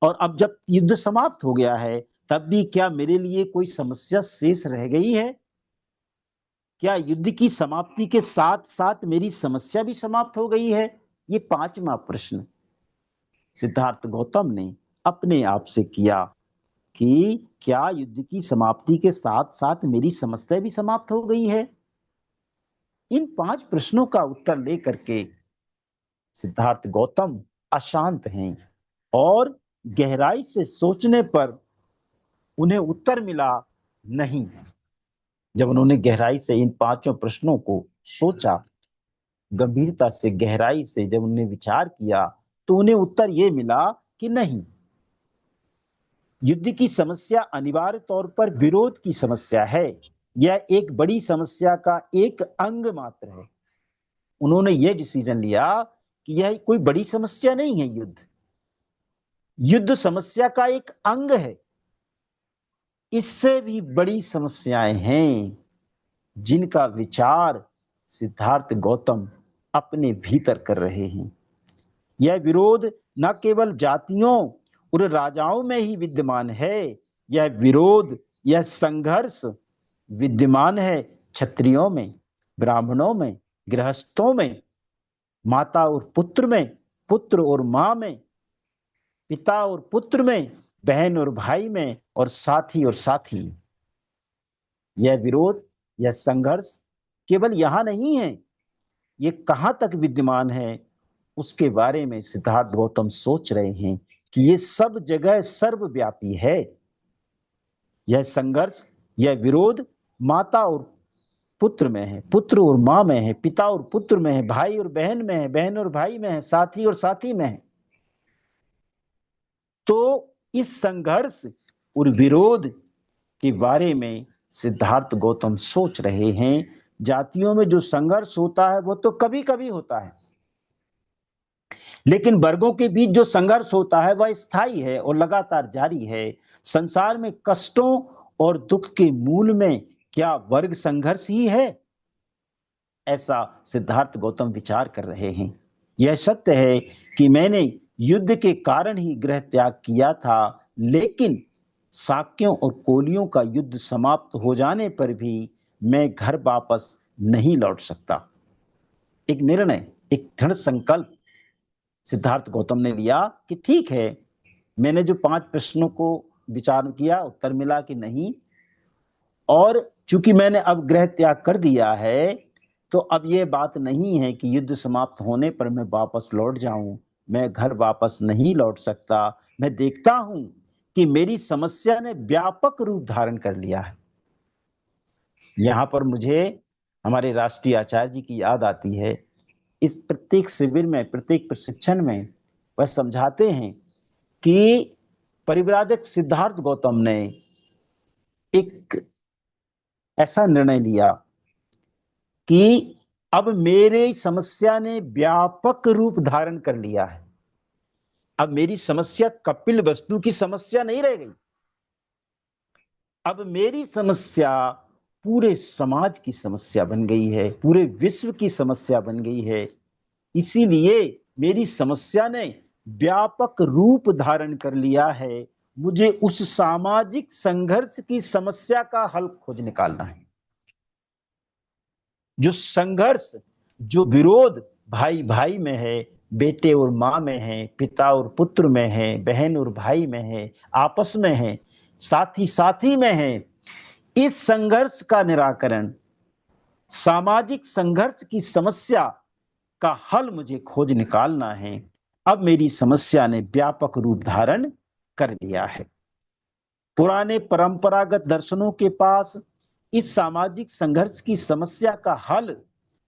और अब जब युद्ध समाप्त हो गया है, तब भी क्या मेरे लिए कोई समस्या शेष रह गई है? क्या युद्ध की समाप्ति के साथ साथ मेरी समस्या भी समाप्त हो गई है? ये 5वां प्रश्न सिद्धार्थ गौतम ने अपने आप से किया कि क्या युद्ध की समाप्ति के साथ साथ मेरी समस्या भी समाप्त हो गई है? इन 5 प्रश्नों का उत्तर लेकर के सिद्धार्थ गौतम अशांत हैं और गहराई से सोचने पर उन्हें उत्तर मिला नहीं। जब उन्होंने गहराई से इन 5 प्रश्नों को सोचा, गंभीरता से, गहराई से जब उन्हें विचार किया, तो उन्हें उत्तर यह मिला कि नहीं, युद्ध की समस्या अनिवार्य तौर पर विरोध की समस्या है। यह एक बड़ी समस्या का एक अंग मात्र है। उन्होंने यह डिसीजन लिया कि यह कोई बड़ी समस्या नहीं है। युद्ध समस्या का एक अंग है। इससे भी बड़ी समस्याएं हैं जिनका विचार सिद्धार्थ गौतम अपने भीतर कर रहे हैं। यह विरोध न केवल जातियों और राजाओं में ही विद्यमान है, यह विरोध, यह संघर्ष विद्यमान है क्षत्रियों में, ब्राह्मणों में, गृहस्थों में, माता और पुत्र में, पुत्र और मां में, पिता और पुत्र में, बहन और भाई में, और साथी और साथी में। यह विरोध, यह संघर्ष केवल यहां नहीं है, ये कहां तक विद्यमान है उसके बारे में सिद्धार्थ गौतम सोच रहे हैं कि ये सब जगह सर्वव्यापी है। यह संघर्ष, यह विरोध माता और पुत्र में है, पुत्र और मां में है, पिता और पुत्र में है, भाई और बहन में है, बहन और भाई में है, साथी और साथी में है। तो इस संघर्ष और विरोध के बारे में सिद्धार्थ गौतम सोच रहे हैं। जातियों में जो संघर्ष होता है वो तो कभी कभी होता है, लेकिन वर्गों के बीच जो संघर्ष होता है वह स्थायी है और लगातार जारी है। संसार में कष्टों और दुख के मूल में क्या वर्ग संघर्ष ही है? ऐसा सिद्धार्थ गौतम विचार कर रहे हैं। यह सत्य है कि मैंने युद्ध के कारण ही गृह त्याग किया था, लेकिन साक्यों और कोलियों का युद्ध समाप्त हो जाने पर भी मैं घर वापस नहीं लौट सकता। एक निर्णय, एक दृढ़ संकल्प सिद्धार्थ गौतम ने लिया कि ठीक है, मैंने जो 5 प्रश्नों को विचार किया, उत्तर मिला कि नहीं, और चूंकि मैंने अब गृह त्याग कर दिया है, तो अब यह बात नहीं है कि युद्ध समाप्त होने पर मैं वापस लौट जाऊं। मैं घर वापस नहीं लौट सकता। मैं देखता हूं कि मेरी समस्या ने व्यापक रूप धारण कर लिया है। यहां पर मुझे हमारे राष्ट्रीय आचार्य जी की याद आती है। इस प्रत्येक शिविर में, प्रत्येक प्रशिक्षण में वह समझाते हैं कि परिव्राजक सिद्धार्थ गौतम ने एक ऐसा निर्णय लिया कि अब मेरी समस्या ने व्यापक रूप धारण कर लिया है। अब मेरी समस्या कपिल वस्तु की समस्या नहीं रह गई। अब मेरी समस्या पूरे समाज की समस्या बन गई है, पूरे विश्व की समस्या बन गई है। इसीलिए मेरी समस्या ने व्यापक रूप धारण कर लिया है। मुझे उस सामाजिक संघर्ष की समस्या का हल खोज निकालना है। जो संघर्ष, जो विरोध भाई भाई में है, बेटे और मां में है, पिता और पुत्र में है, बहन और भाई में है, आपस में है, साथी साथी में है, इस संघर्ष का निराकरण, सामाजिक संघर्ष की समस्या का हल मुझे खोज निकालना है। अब मेरी समस्या ने व्यापक रूप धारण कर लिया है। पुराने परंपरागत दर्शनों के पास इस सामाजिक संघर्ष की समस्या का हल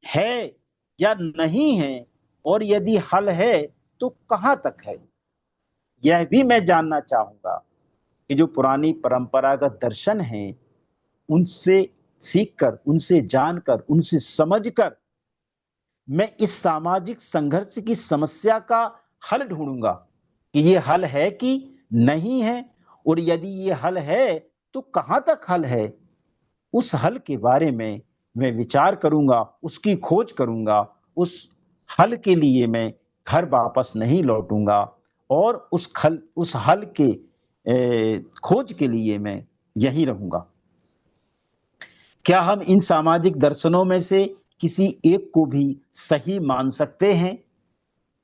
है या नहीं है, और यदि हल है तो कहां तक है, यह भी मैं जानना चाहूंगा। कि जो पुरानी परंपरागत दर्शन हैं, उनसे सीखकर, उनसे जानकर, उनसे समझकर मैं इस सामाजिक संघर्ष की समस्या का हल ढूंढूंगा कि ये हल है कि नहीं है, और यदि ये हल है तो कहां तक हल है। उस हल के बारे में मैं विचार करूंगा, उसकी खोज करूंगा। उस हल के लिए मैं घर वापस नहीं लौटूंगा, और उस हल के खोज के लिए मैं यहीं रहूंगा। क्या हम इन सामाजिक दर्शनों में से किसी एक को भी सही मान सकते हैं?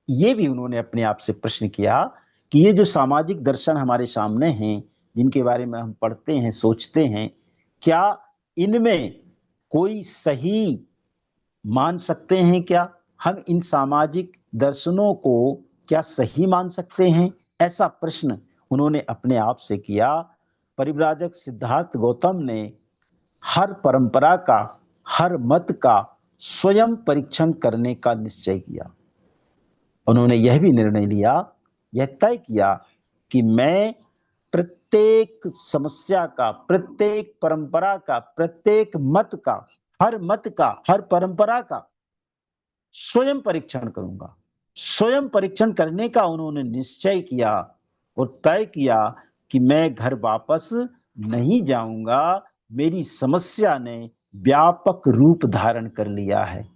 ये भी उन्होंने अपने आप से प्रश्न किया कि ये जो सामाजिक दर्शन हमारे सामने हैं, जिनके बारे में हम पढ़ते हैं, सोचते हैं, क्या इनमें कोई सही मान सकते हैं? क्या हम इन सामाजिक दर्शनों को क्या सही मान सकते हैं? ऐसा प्रश्न उन्होंने अपने आप से किया। परिव्राजक सिद्धार्थ गौतम ने हर परंपरा का, हर मत का स्वयं परीक्षण करने का निश्चय किया। उन्होंने यह भी निर्णय लिया, यह तय किया कि मैं प्रत्येक समस्या का, प्रत्येक परंपरा का, प्रत्येक मत का, हर मत का, हर परंपरा का स्वयं परीक्षण करूंगा। स्वयं परीक्षण करने का उन्होंने निश्चय किया और तय किया कि मैं घर वापस नहीं जाऊंगा। मेरी समस्या ने व्यापक रूप धारण कर लिया है।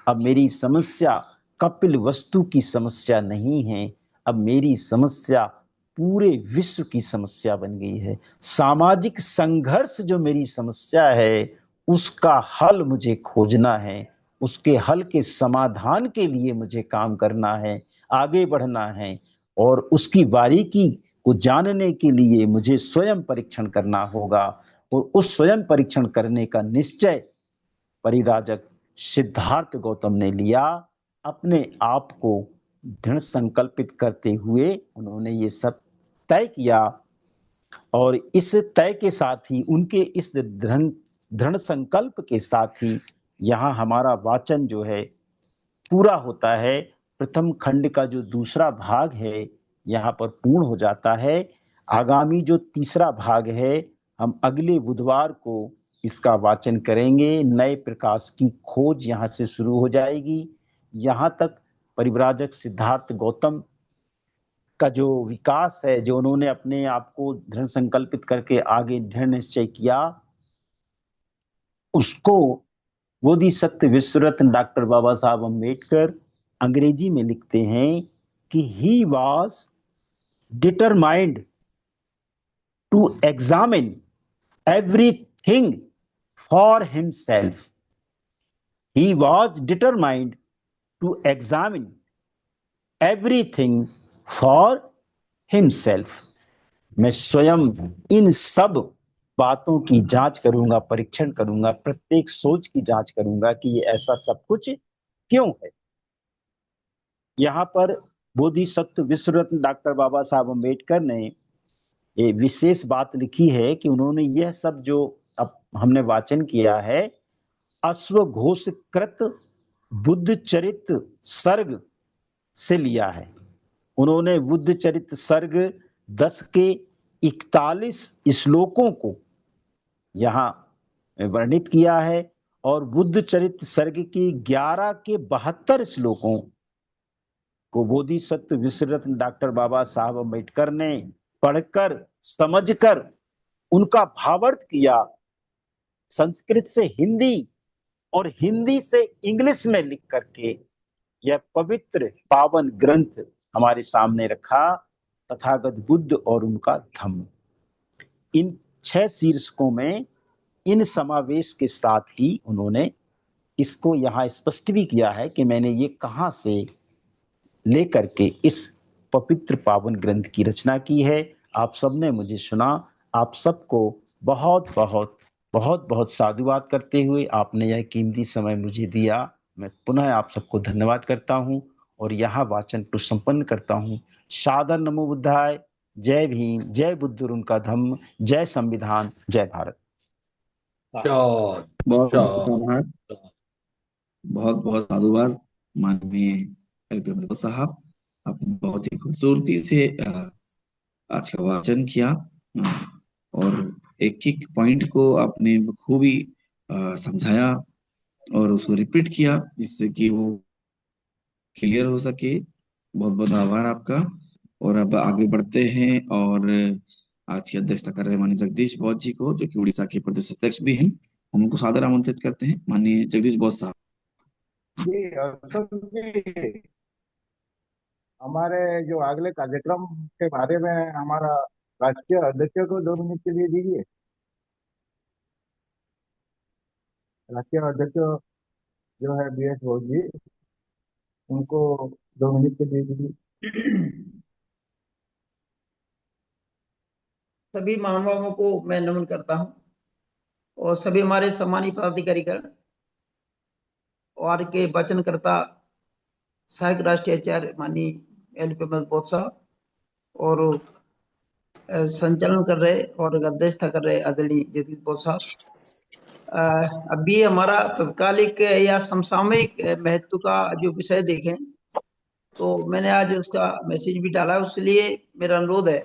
अब मेरी समस्या कपिल वस्तु की समस्या नहीं है, अब मेरी समस्या पूरे विश्व की समस्या बन गई है। सामाजिक संघर्ष जो मेरी समस्या है, उसका हल मुझे खोजना है, उसके हल के समाधान के लिए मुझे काम करना है, आगे बढ़ना है, और उसकी बारीकी को जानने के लिए मुझे स्वयं परीक्षण करना होगा। और उस स्वयं परीक्षण करने का निश्चय परिराजक सिद्धार्थ गौतम ने लिया। अपने आप को दृढ़ संकल्पित करते हुए उन्होंने ये सब तय किया, और इस तय के साथ ही, उनके इस दृढ़ दृढ़ संकल्प के साथ ही यहाँ हमारा वाचन जो है पूरा होता है। प्रथम खंड का जो दूसरा भाग है यहाँ पर पूर्ण हो जाता है। आगामी जो तीसरा भाग है, हम अगले बुधवार को इसका वाचन करेंगे। नए प्रकाश की खोज यहाँ से शुरू हो जाएगी। यहाँ तक परिव्राजक सिद्धार्थ गौतम का जो विकास है, जो उन्होंने अपने आप को दृढ़ संकल्पित करके आगे दृढ़ निश्चय किया, उसको बोधिसत्व विश्वरत्न डॉक्टर बाबा साहब अम्बेडकर अंग्रेजी में लिखते हैं कि he was determined to examine everything for himself. He was determined to examine everything for himself. मैं स्वयं इन सब बातों की जांच करूंगा, परीक्षण करूंगा, प्रत्येक सोच की जांच करूंगा कि ये ऐसा सब कुछ क्यों है। यहाँ पर बोधिसत्व विश्वरत्न डॉक्टर बाबा साहब अम्बेडकर ने ये विशेष बात लिखी है कि उन्होंने यह सब जो अब हमने वाचन किया है, अश्वघोषकृत बुद्ध चरित सर्ग से लिया है। उन्होंने बुद्ध चरित सर्ग 10 के 41 श्लोकों को यहाँ वर्णित किया है, और बुद्ध चरित सर्ग की 11 के 72 श्लोकों को बोधिसत्व विश्वरत्न डॉक्टर बाबा साहब अम्बेडकर ने पढ़कर, समझकर, उनका भावार्थ किया। संस्कृत से हिंदी और हिंदी से इंग्लिश में लिख करके यह पवित्र पावन ग्रंथ हमारे सामने रखा, तथागत बुद्ध और उनका धम्म। इन 6 शीर्षकों में इन समावेश के साथ ही उन्होंने इसको यहाँ स्पष्ट भी किया है कि मैंने ये कहाँ से लेकर के इस पवित्र पावन ग्रंथ की रचना की है। आप सबने मुझे सुना। आप सबको बहुत बहुत बहुत बहुत साधुवाद करते हुए आपने यह कीमती समय मुझे दिया। मैं पुनः आप सबको धन्यवाद करता हूँ और यहाँ वाचन को संपन्न करता हूँ। सादर नमो बुद्धाय। जय भीम, जय बुद्ध और उनका धम्म, जय संविधान, जय भारत। बहुत बहुत आभार, बहुत बहुत साधुवाद माननीय एलपी अमृत साहब। आपने बहुत ही खूबसूरती से आज का वाचन किया, और एक एक पॉइंट को आपने बखूबी समझाया और उसको रिपीट किया, जिससे कि वो क्लियर हो सके। बहुत बहुत आभार आपका। और अब आगे बढ़ते हैं, और आज की अध्यक्षता कर रहे माननीय जगदीश बोस जी को, जो कि उड़ीसा के प्रदेश अध्यक्ष भी हैं, हम उनको सादर आमंत्रित करते हैं। माननीय जगदीश बोस साहब। जी अशोक जी, हमारे जो अगले कार्यक्रम के बारे में हमारा राष्ट्रीय अध्यक्ष को 2 मिनट के लिए दीजिए। राष्ट्रीय अध्यक्ष जो है बी एस घोष जी, उनको 2 मिनट के लिए दीजिए। सभी महानुभावों को मैं नमन करता हूं, और सभी हमारे सम्मानित पदाधिकारीगण और के वचनकर्ता सहायक राष्ट्रीय आचार्य माननीय एलपी बोस साहब, और संचालन कर रहे और अध्यक्षता कर रहे आदरणीय जगदीश बोस साहब। अभी हमारा तत्कालिक या समसामयिक महत्व का जो विषय देखें, तो मैंने आज उसका मैसेज भी डाला, इसलिए मेरा अनुरोध है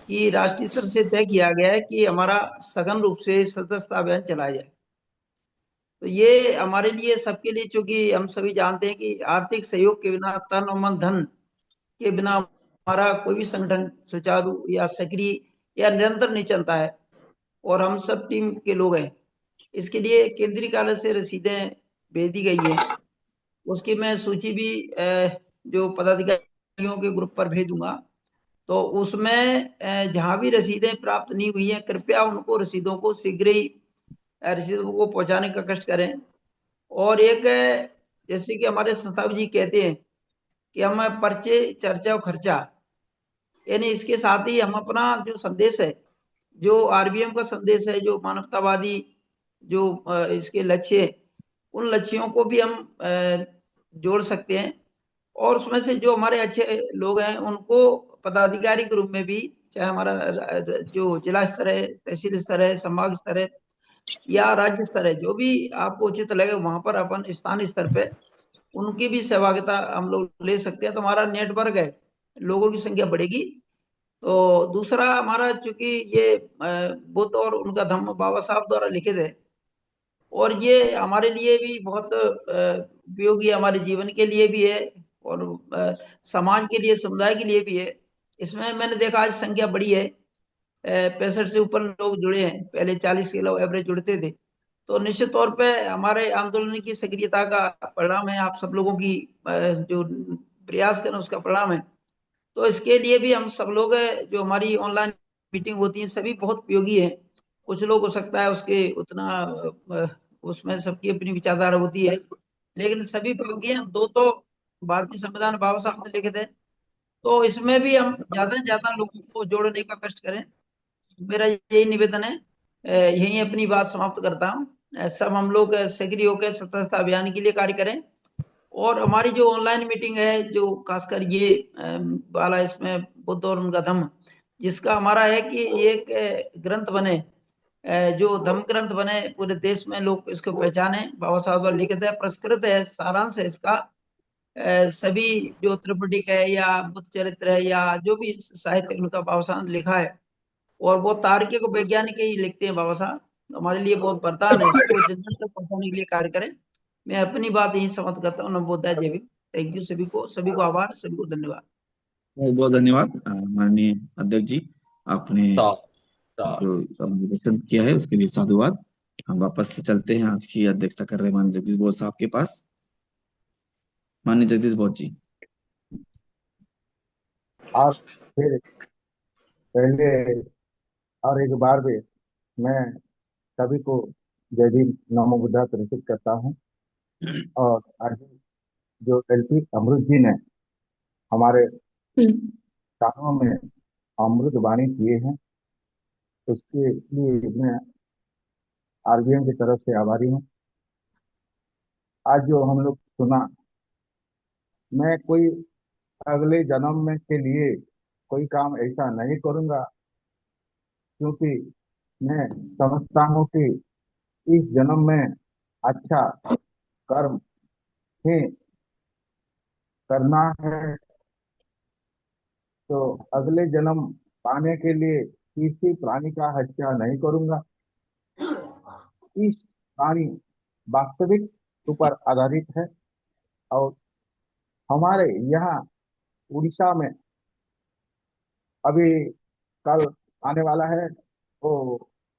कि राष्ट्रीय स्तर से तय किया गया है कि हमारा सघन रूप से सदस्यता अभियान चलाया जाए। तो ये हमारे लिए, सबके लिए, चूंकि हम सभी जानते हैं कि आर्थिक सहयोग के बिना, तन और मन धन के बिना हमारा कोई भी संगठन सुचारू या सक्रिय या निरंतर नहीं चलता है, और हम सब टीम के लोग हैं। इसके लिए केंद्रीय कार्यालय से रसीदें भेज दी गई हैं। उसकी मैं सूची भी जो पदाधिकारियों के ग्रुप पर भेज दूंगा। तो उसमें जहां भी रसीदें प्राप्त नहीं हुई हैं, कृपया उनको रसीदों को शीघ्र ही रसीदों को पहुंचाने का कष्ट करें। और एक जैसे कि हमारे संस्थापक जी कहते हैं कि हम पर्चे, चर्चा और खर्चा, यानी इसके साथ ही हम अपना जो संदेश है, जो आरबीएम का संदेश है, जो मानवतावादी जो इसके लक्ष्य है, उन लक्ष्यों को भी हम जोड़ सकते हैं। और उसमें से जो हमारे अच्छे लोग हैं उनको पदाधिकारी के रूप में भी, चाहे हमारा जो जिला स्तर है, तहसील स्तर है, संभाग स्तर है या राज्य स्तर है, जो भी आपको उचित लगे वहां पर अपन स्थानीय स्तर पे उनकी भी सहभागिता हम लोग ले सकते हैं। तो हमारा नेटवर्क है, लोगों की संख्या बढ़ेगी। तो दूसरा हमारा, चूंकि ये बुद्ध और उनका धम्म बाबा साहब द्वारा लिखित है, और ये हमारे लिए भी बहुत उपयोगी, हमारे जीवन के लिए भी है और समाज के लिए, समुदाय के लिए भी है। इसमें मैंने देखा आज संख्या बड़ी है, 65 से ऊपर लोग जुड़े हैं। पहले 40 के लोग एवरेज जुड़ते थे। तो निश्चित तौर पे हमारे आंदोलन की सक्रियता का परिणाम है, आप सब लोगों की जो प्रयास करें उसका परिणाम है। तो इसके लिए भी हम सब लोग, जो हमारी ऑनलाइन मीटिंग होती है, सभी बहुत उपयोगी है। कुछ लोग हो सकता है उसके उतना उसमें सबकी अपनी विचारधारा होती है, लेकिन सभी उपयोगी हैं। दो तो भारतीय संविधान बाबा साहब ने लिखे थे, तो इसमें भी हम ज्यादा से ज्यादा लोगों को जोड़ने का कष्ट करें। मेरा यही निवेदन है। यही अपनी बात समाप्त करता हूँ। सब हम लोग सक्रिय होकर सतर्कता अभियान के लिए कार्य करें। और हमारी जो ऑनलाइन मीटिंग है, जो खासकर ये वाला, इसमें बुद्ध और उनका धम्म, जिसका हमारा है कि एक ग्रंथ बने, जो धम्म ग्रंथ बने, पूरे देश में लोग इसको पहचाने। बाबा साहब द्वारा लिखित है, प्रस्कृत है, सारांश है इसका। सभी जो त्रिपिटक है या बुद्ध चरित्र है या जो भी साहित्य उनका बाबा साहब ने लिखा है, और वो तार्किक और वैज्ञानिक ही लिखते हैं बाबा साहब, तो हमारे लिए बहुत वरदान है। इसको जन जन तक पहुंचाने के लिए कार्य करें। मैं अपनी बात यही समाप्त करता हूँ। नमोदय जय भीम। थैंक यू सभी को आभार, सभी को धन्यवाद। बहुत बहुत धन्यवाद माननीय अध्यक्ष जी, आपने जो निरीक्षण किया है उसके लिए साधुवाद। हम वापस से चलते हैं आज की अध्यक्षता कर रहे माननीय जगदीश बोध साहब के पास। माननीय जगदीश बोध जी। और फिर पहले और एक बार भी मैं सभी को जय भीम नमो बुद्धा प्रेषित करता हूँ। और आज जो एलपी अमृत जी ने हमारे कानों में अमृत वाणी किए हैं, उसके लिए मैं आरबीएम की तरफ से आभारी हूँ। आज जो हम लोग सुना, मैं कोई अगले जन्म में के लिए कोई काम ऐसा नहीं करूंगा, क्योंकि मैं समझता हूँ कि इस जन्म में अच्छा कर्म ही करना है। तो अगले जन्म पाने के लिए किसी प्राणी का हत्या नहीं करूंगा। इस प्राणी वास्तविक ऊपर आधारित है। और हमारे यहाँ उड़ीसा में अभी कल आने वाला है वो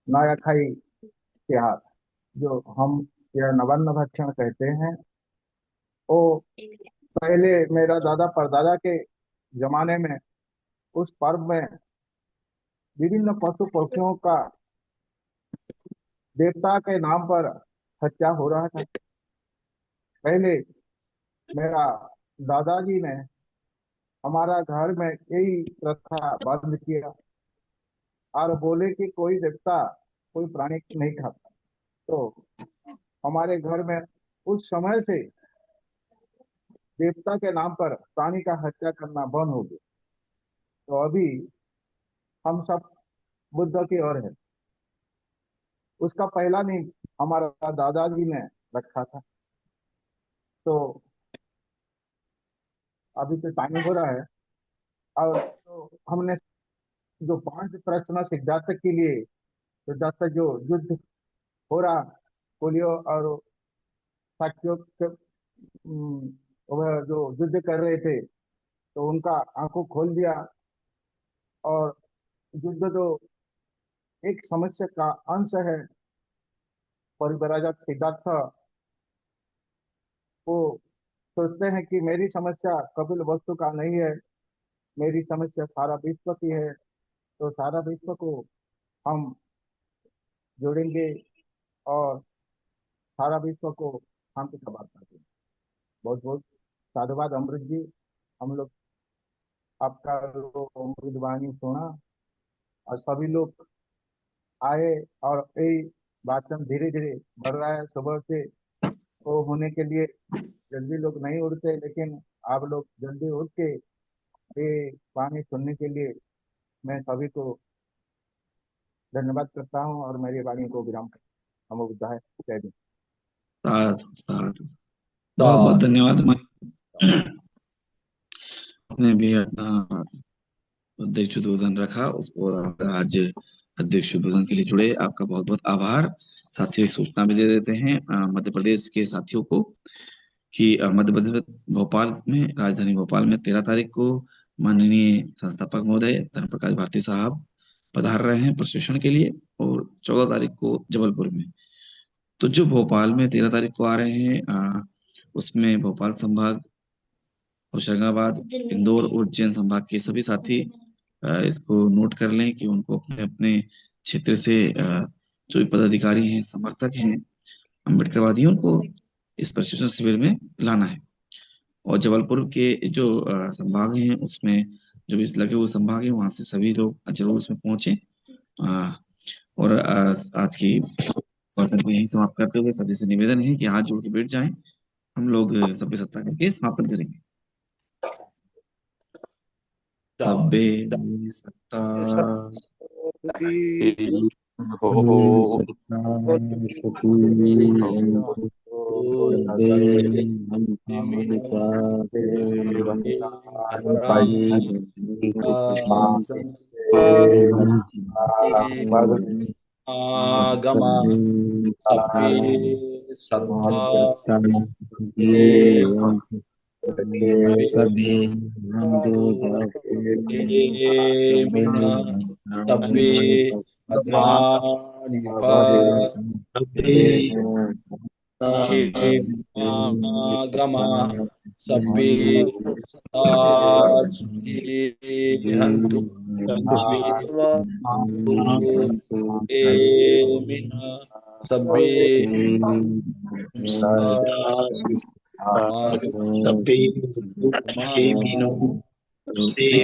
नयाखाई त्योहार, जो हम यह नवान्न भक्षण कहते हैं। वो पहले मेरा दादा परदादा के जमाने में उस पर्व में विभिन्न पशु पक्षियों का देवता के नाम पर हत्या हो रहा था। पहले मेरा दादाजी ने हमारा घर में यही प्रथा बंद किया और बोले कि कोई देवता कोई प्राणी नहीं खाता। तो हमारे घर में उस समय से देवता के नाम पर प्राणी का हत्या करना बंद हो गया। तो अभी हम सब बुद्ध की ओर है। उसका पहला नींव हमारा दादाजी ने रखा था। तो अभी तो टाइम हो रहा है, और तो हमने जो 5 प्रश्न सिद्धार्थ के लिए, सिद्धार्थ जो युद्ध हो रहा पोलियो और साक्ष्यों के वह जो युद्ध कर रहे थे, तो उनका आंखों खोल दिया। और युद्ध जो एक समस्या का अंश है, परिव्राजक सिद्धार्थ वो सोचते हैं कि मेरी समस्या कपिल वस्तु का नहीं है, मेरी समस्या सारा विश्व की है। तो सारा विश्व को हम जोड़ेंगे और सारा विश्व को शांति का बात करते हैं। बहुत बहुत साधुवाद अमृत जी। हम लोग आपका अमृत वाणी सुना और सभी लोग आए, और यही वाचन धीरे धीरे बढ़ रहा है। सुबह से वो होने के लिए जल्दी लोग नहीं उठते, लेकिन आप लोग जल्दी उठ के ये वाणी सुनने के लिए मैं सभी को धन्यवाद करता हूँ और मेरी वाणी को विराम करता हूँ। हम बुद्धा है। जय हिंद। साधु साधु, बहुत बहुत धन्यवाद। आपने भी अपना अध्यक्ष उद्बोधन रखा उसको, आज अध्यक्ष उद्बोधन के लिए जुड़े, आपका बहुत बहुत आभार। साथियों, एक सूचना भी दे देते हैं मध्य प्रदेश के साथियों को कि मध्य प्रदेश भोपाल में, राजधानी भोपाल में 13 तारीख को माननीय संस्थापक महोदय धर्म प्रकाश भारती साहब पधार रहे हैं प्रशिक्षण के लिए, और 14 तारीख को जबलपुर में। तो जो भोपाल में 13 तारीख को आ रहे हैं, उसमें भोपाल संभाग, होशंगाबाद, इंदौर और उज्जैन संभाग के सभी साथी इसको नोट कर लें कि उनको अपने अपने क्षेत्र से जो भी पदाधिकारी हैं, समर्थक हैं अम्बेडकरवादियों को इस प्रशिक्षण शिविर में लाना है। और जबलपुर के जो संभाग हैं, उसमें जो भी लगे हुए संभाग हैं, वहां से सभी लोग जरूर उसमें पहुंचे। और आज की वार्ता को यही समाप्त करते हुए सभी से निवेदन है कि हाथ जोड़ के बैठ जाएं, हम लोग सभ्य सत्ता करके समापन करेंगे। सभ्य सत्ता आगमा सभ्य सत्ता गमा सभ्य हंतु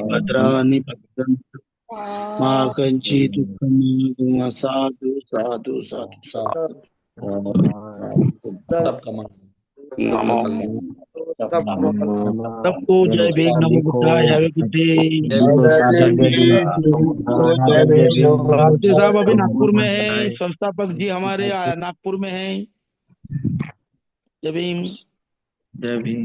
भद्रानि पश्यन्तु मा कञ्चित् दुःखं साधु साधु साधु साधु। सबको जय भीम, नमो बुद्धाय, have a good day. Bharti साहब अभी नागपुर में है, संस्थापक जी हमारे नागपुर में हैं। जय भीम। जय भीम।